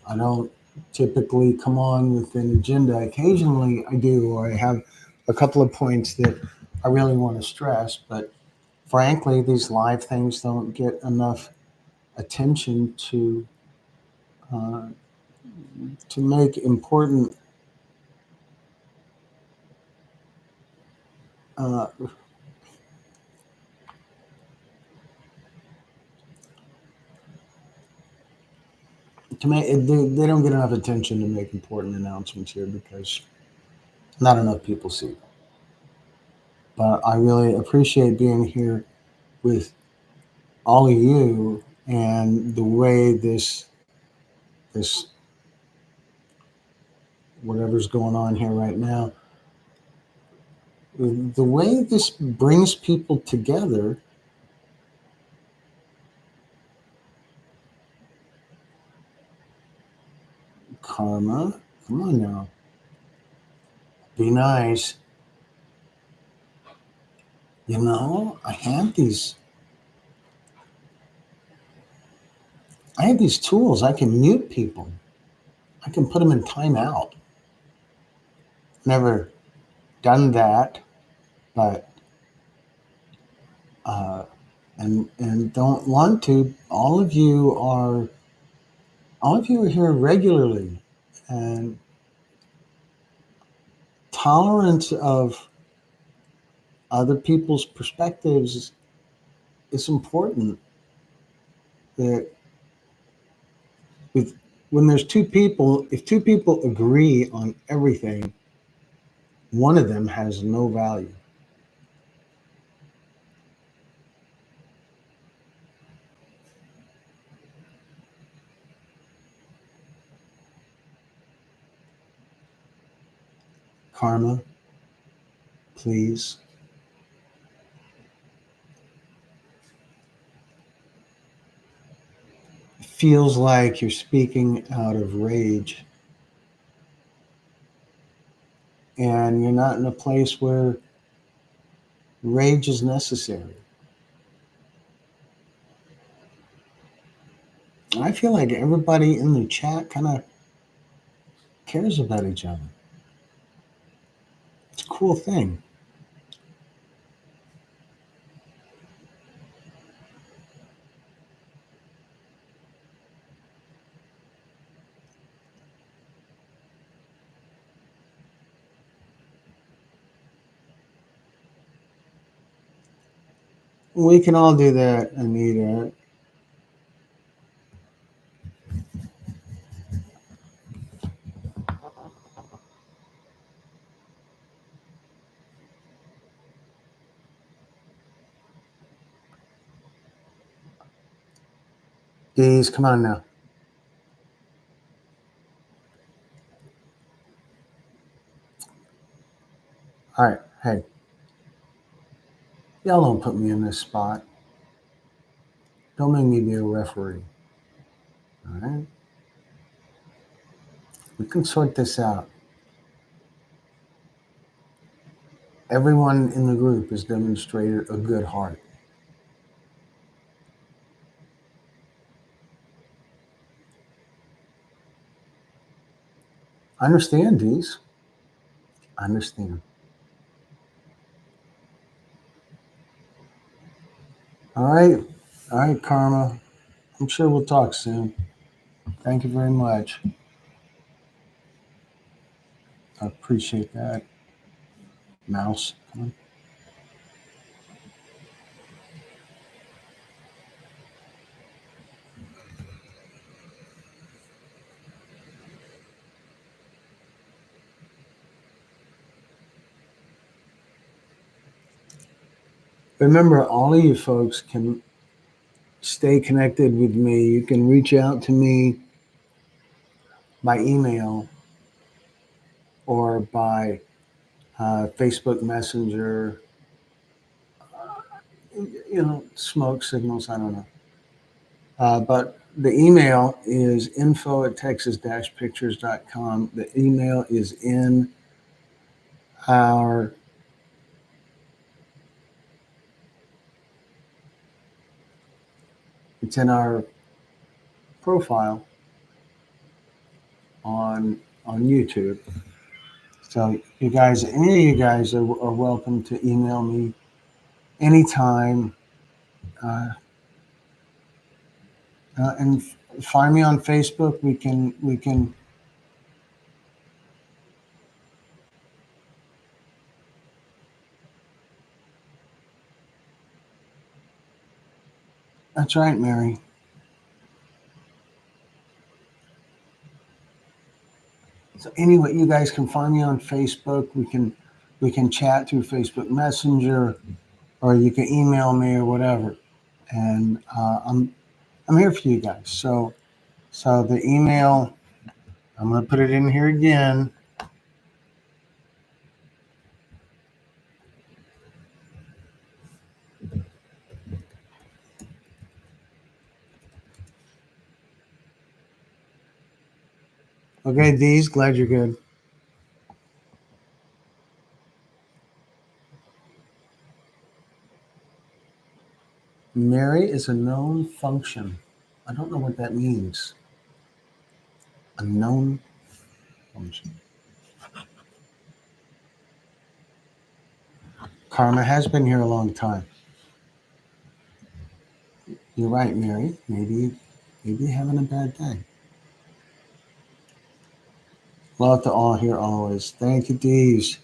I don't typically come on with an agenda. Occasionally I do, or I have a couple of points that I really want to stress, but frankly, these live things don't get enough attention uh, to make important uh, they don't get enough attention to make important announcements here because not enough people see them. But I really appreciate being here with all of you and the way this whatever's going on here right now, the way this brings people together. Karma, come on now, be nice. I have these tools. I can mute people. I can put them in timeout. Never done that, but uh, and don't want to. All of you are here regularly, and tolerance of other people's perspectives is important. That with when there's two people, if two people agree on everything, one of them has no value. Karma, please. It feels like you're speaking out of rage, and you're not in a place where rage is necessary. I feel like everybody in the chat kind of cares about each other. It's a cool thing. We can all do that, Anita. Deez, come on now. All right. Hey, y'all don't put me in this spot. Don't make me be a referee. All right. We can sort this out. Everyone in the group has demonstrated a good heart. I understand, Deez. I understand. All right. All right, Karma. I'm sure we'll talk soon. Thank you very much. I appreciate that. Mouse. Come on. Remember, all of you folks can stay connected with me. You can reach out to me by email or by Facebook Messenger, smoke signals, I don't know. But the email is info@texas-pictures.com. The email is in our profile on YouTube. So you guys, any of you guys are welcome to email me anytime, and find me on Facebook. We can. That's right, Mary. So anyway, you guys can find me on Facebook. We can chat through Facebook Messenger, or you can email me or whatever. And I'm here for you guys. So the email, I'm going to put it in here again. Okay, Dee's, glad you're good. Mary is a known function. I don't know what that means. A known function. Karma has been here a long time. You're right, Mary. Maybe you're having a bad day. Love to all here always. Thank you, Dees.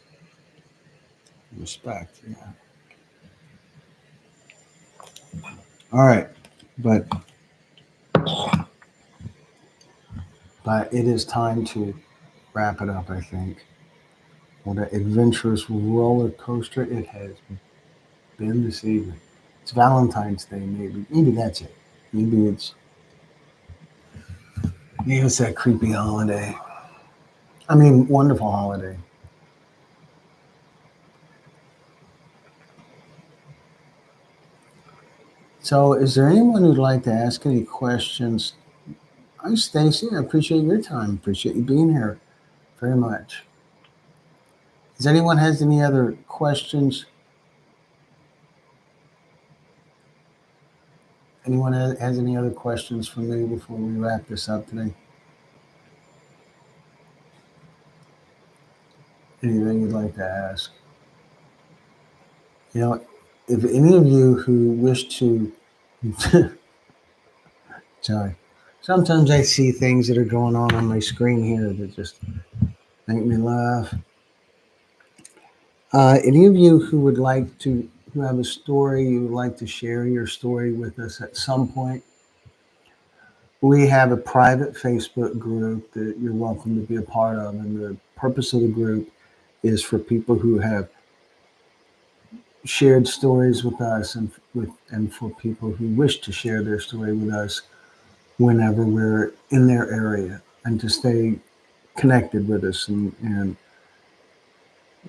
Respect, yeah. All right, but it is time to wrap it up, I think. What an adventurous roller coaster it has been this evening. It's Valentine's Day, maybe. Maybe that's it. Maybe it's that creepy holiday. I mean, wonderful holiday. So, is there anyone who'd like to ask any questions? I'm Stacy. I appreciate your time. Appreciate you being here very much. Does anyone has any other questions? Anyone has any other questions for me before we wrap this up today? Anything you'd like to ask? You know, if any of you who wish to, sorry, sometimes I see things that are going on my screen here that just make me laugh. Any of you who would like to, who have a story, you would like to share your story with us at some point, we have a private Facebook group that you're welcome to be a part of. And the purpose of the group is for people who have shared stories with us and for people who wish to share their story with us whenever we're in their area and to stay connected with us. And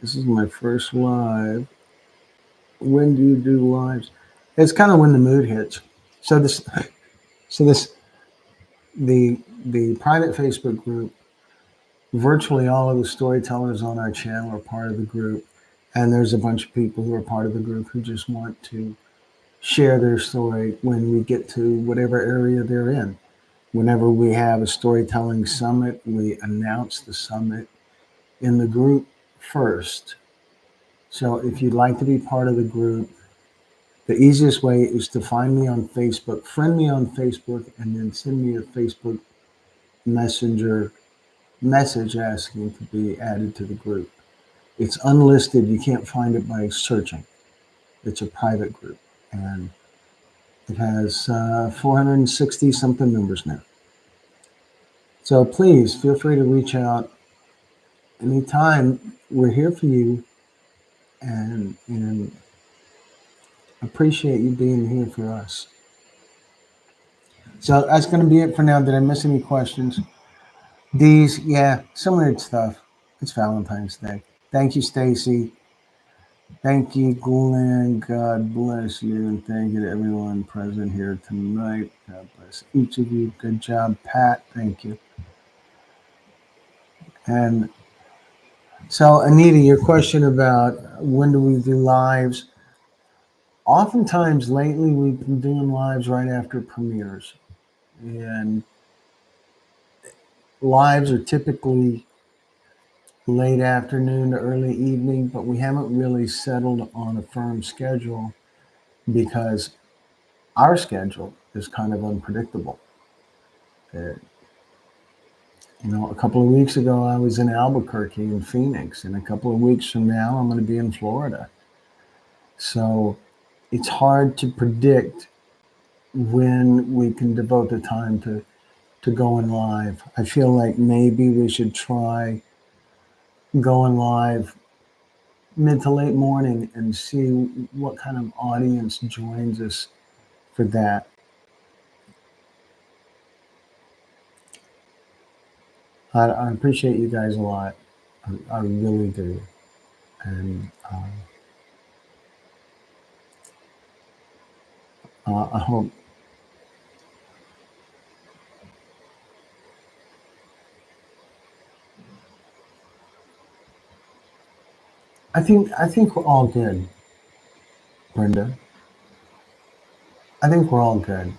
this is my first live. When do you do lives? It's kind of when the mood hits. So this, the private Facebook group, virtually all of the storytellers on our channel are part of the group. And there's a bunch of people who are part of the group who just want to share their story when we get to whatever area they're in. Whenever we have a storytelling summit, we announce the summit in the group first. So if you'd like to be part of the group, the easiest way is to find me on Facebook, friend me on Facebook, and then send me a Facebook Messenger message asking to be added to the group. It's unlisted. You can't find it by searching. It's a private group, and it has 460 something members now. So please feel free to reach out anytime. We're here for you, and Appreciate you being here for us. So that's going to be it for now. Did I miss any questions? These, yeah, some weird stuff. It's Valentine's Day. Thank you, Stacy. Thank you, Glenn. God bless you. And thank you to everyone present here tonight. God bless each of you. Good job, Pat. Thank you. And so, Anita, your question about when do we do lives? Oftentimes lately, we've been doing lives right after premieres. And lives are typically late afternoon to early evening, but we haven't really settled on a firm schedule because our schedule is kind of unpredictable. Uh, a couple of weeks ago, I was in Albuquerque in Phoenix, and a couple of weeks from now, I'm going to be in Florida. So it's hard to predict when we can devote the time to going live. I feel like maybe we should try going live mid to late morning and see what kind of audience joins us for that. I appreciate you guys a lot. I really do. And I hope. I think we're all good, Brenda. I think we're all good.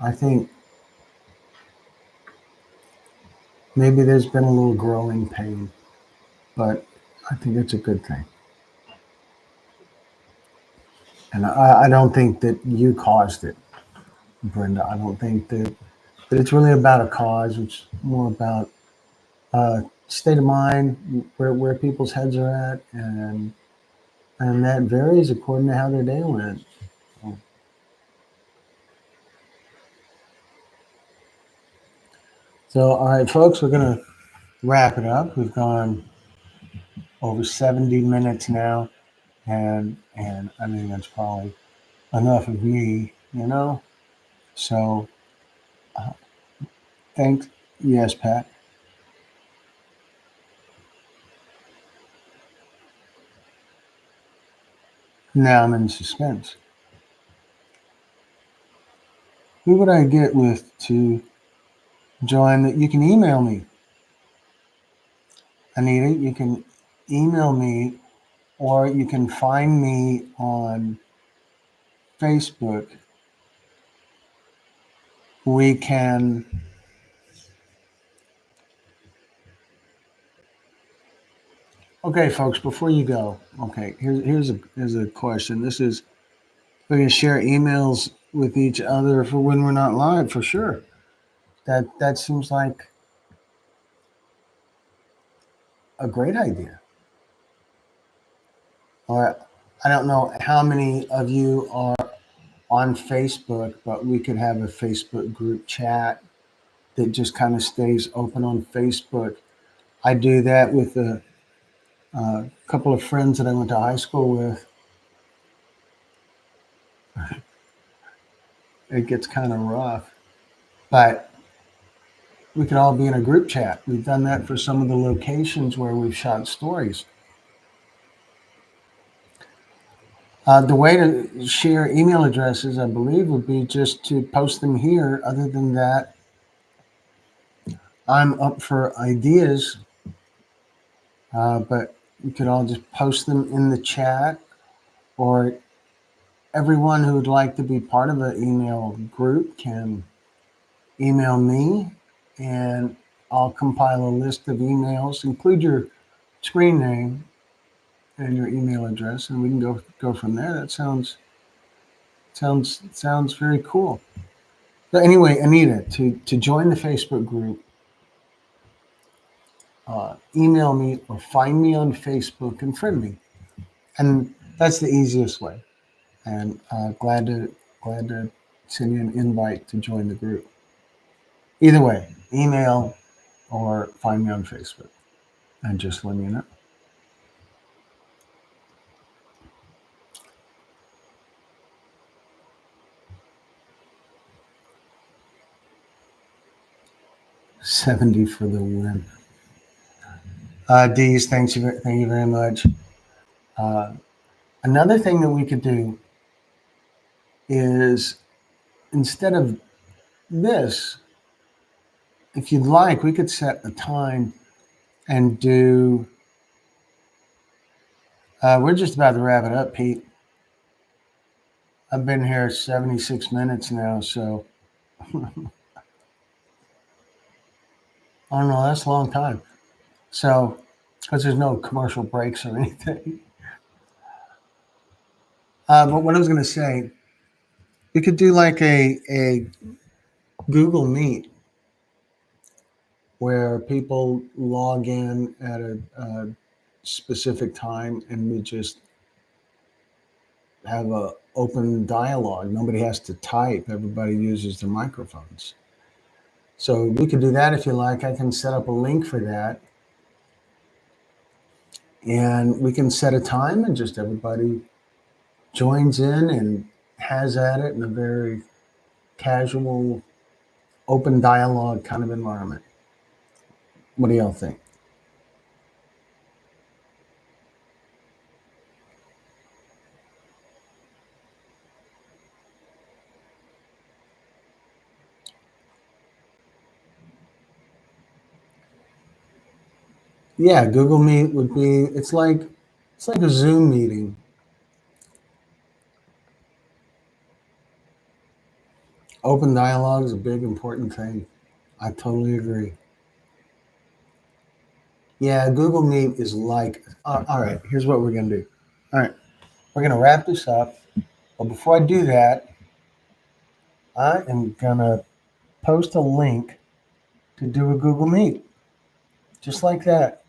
I think maybe there's been a little growing pain, but I think it's a good thing. And I don't think that you caused it, Brenda. I don't think that it's really about a cause. It's more about state of mind, where people's heads are at, and that varies according to how their day went. So, all right, folks, we're gonna wrap it up. We've gone over 70 minutes now, and I mean that's probably enough of me. So, uh, thanks. Yes, Pat. Now I'm in suspense. Who would I get with to join? That you can email me, Anita. You can email me, or you can find me on Facebook. We can. Okay, folks. Before you go, okay. Here's a question. This is we're gonna share emails with each other for when we're not live, for sure. That seems like a great idea. Or I don't know how many of you are on Facebook, but we could have a Facebook group chat that just kind of stays open on Facebook. I do that with a couple of friends that I went to high school with. It gets kind of rough, but we could all be in a group chat. We've done that for some of the locations where we've shot stories. The way to share email addresses, I believe, would be just to post them here. Other than that, I'm up for ideas, but you could all just post them in the chat, or everyone who would like to be part of an email group can email me, and I'll compile a list of emails, include your screen name and your email address, and we can go from there. That sounds very cool. So anyway, Anita, to join the Facebook group, email me or find me on Facebook and friend me, and that's the easiest way. And glad to send you an invite to join the group. Either way, email or find me on Facebook, and just let me know. 70 for the win. Dees, thank you very much. Another thing that we could do is instead of this, if you'd like, we could set a time and do. We're just about to wrap it up, Pete. I've been here 76 minutes now, so I don't know. That's a long time. So, because there's no commercial breaks or anything. But what I was going to say, we could do like a Google Meet where people log in at a specific time and we just have a open dialogue. Nobody has to type. Everybody uses their microphones. So we could do that if you like. I can set up a link for that. And we can set a time and just everybody joins in and has at it in a very casual, open dialogue kind of environment. What do y'all think? Yeah, Google Meet would be. It's like a Zoom meeting. Open dialogue is a big important thing. I totally agree. Yeah, Google Meet is like. All right, here's what we're gonna do. All right, we're gonna wrap this up. But before I do that, I am gonna post a link to do a Google Meet, just like that.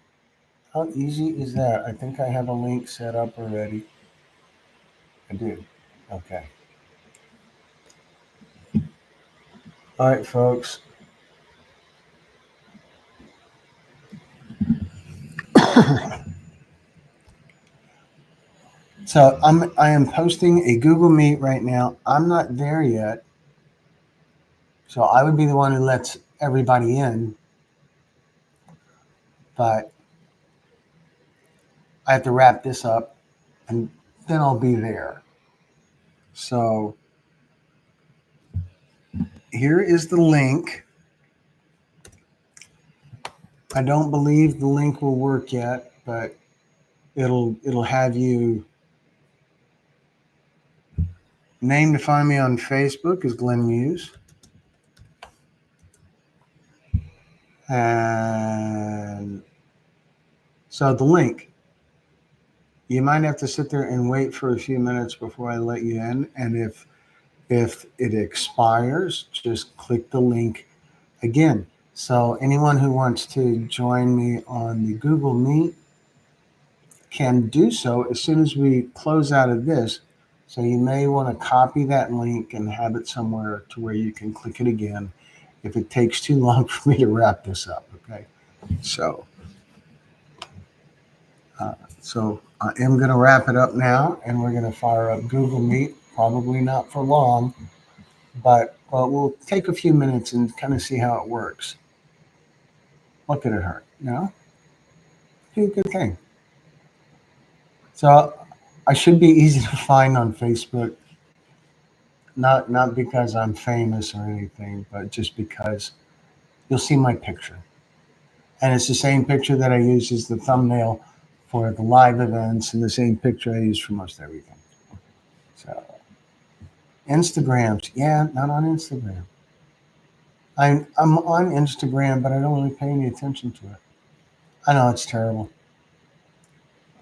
How easy is that? I think I have a link set up already. I do. Okay. All right, folks. So I am posting a Google Meet right now. I'm not there yet. So I would be the one who lets everybody in, but I have to wrap this up and then I'll be there. So here is the link. I don't believe the link will work yet, but it'll have you. Name to find me on Facebook is Glenn Muse. And so the link, you might have to sit there and wait for a few minutes before I let you in. And if it expires, just click the link again. So anyone who wants to join me on the Google Meet can do so as soon as we close out of this. So you may want to copy that link and have it somewhere to where you can click it again if it takes too long for me to wrap this up. Okay. So I am going to wrap it up now, and we're going to fire up Google Meet. Probably not for long, but we'll take a few minutes and kind of see how it works. What could it hurt? You know, do a good thing. So I should be easy to find on Facebook. Not because I'm famous or anything, but just because you'll see my picture, and it's the same picture that I use as the thumbnail for the live events, and the same picture I use for most everything. So Instagrams, yeah, not on Instagram. I'm on Instagram, but I don't really pay any attention to it. I know it's terrible.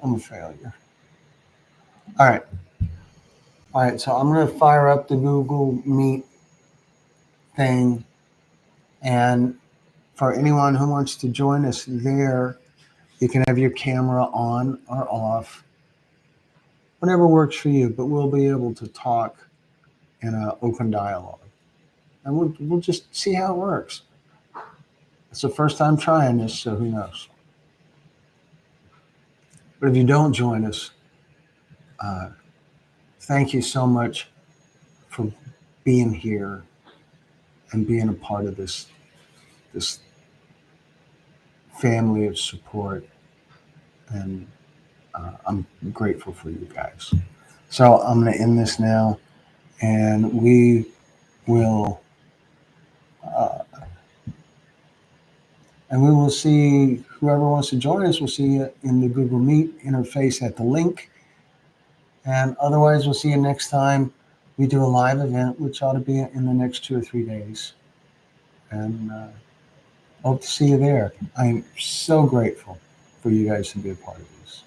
I'm a failure. All right. All right. So I'm going to fire up the Google Meet thing. And for anyone who wants to join us there, you can have your camera on or off, whatever works for you, but we'll be able to talk in an open dialogue. And we'll just see how it works. It's the first time trying this, so who knows? But if you don't join us, thank you so much for being here and being a part of this family of support, and I'm grateful for you guys. So I'm going to end this now, and we will uh, see whoever wants to join us. We'll see you in the Google Meet interface at the link, and otherwise we'll see you next time we do a live event, which ought to be in the next 2 or 3 days. And hope to see you there. I'm so grateful for you guys to be a part of this.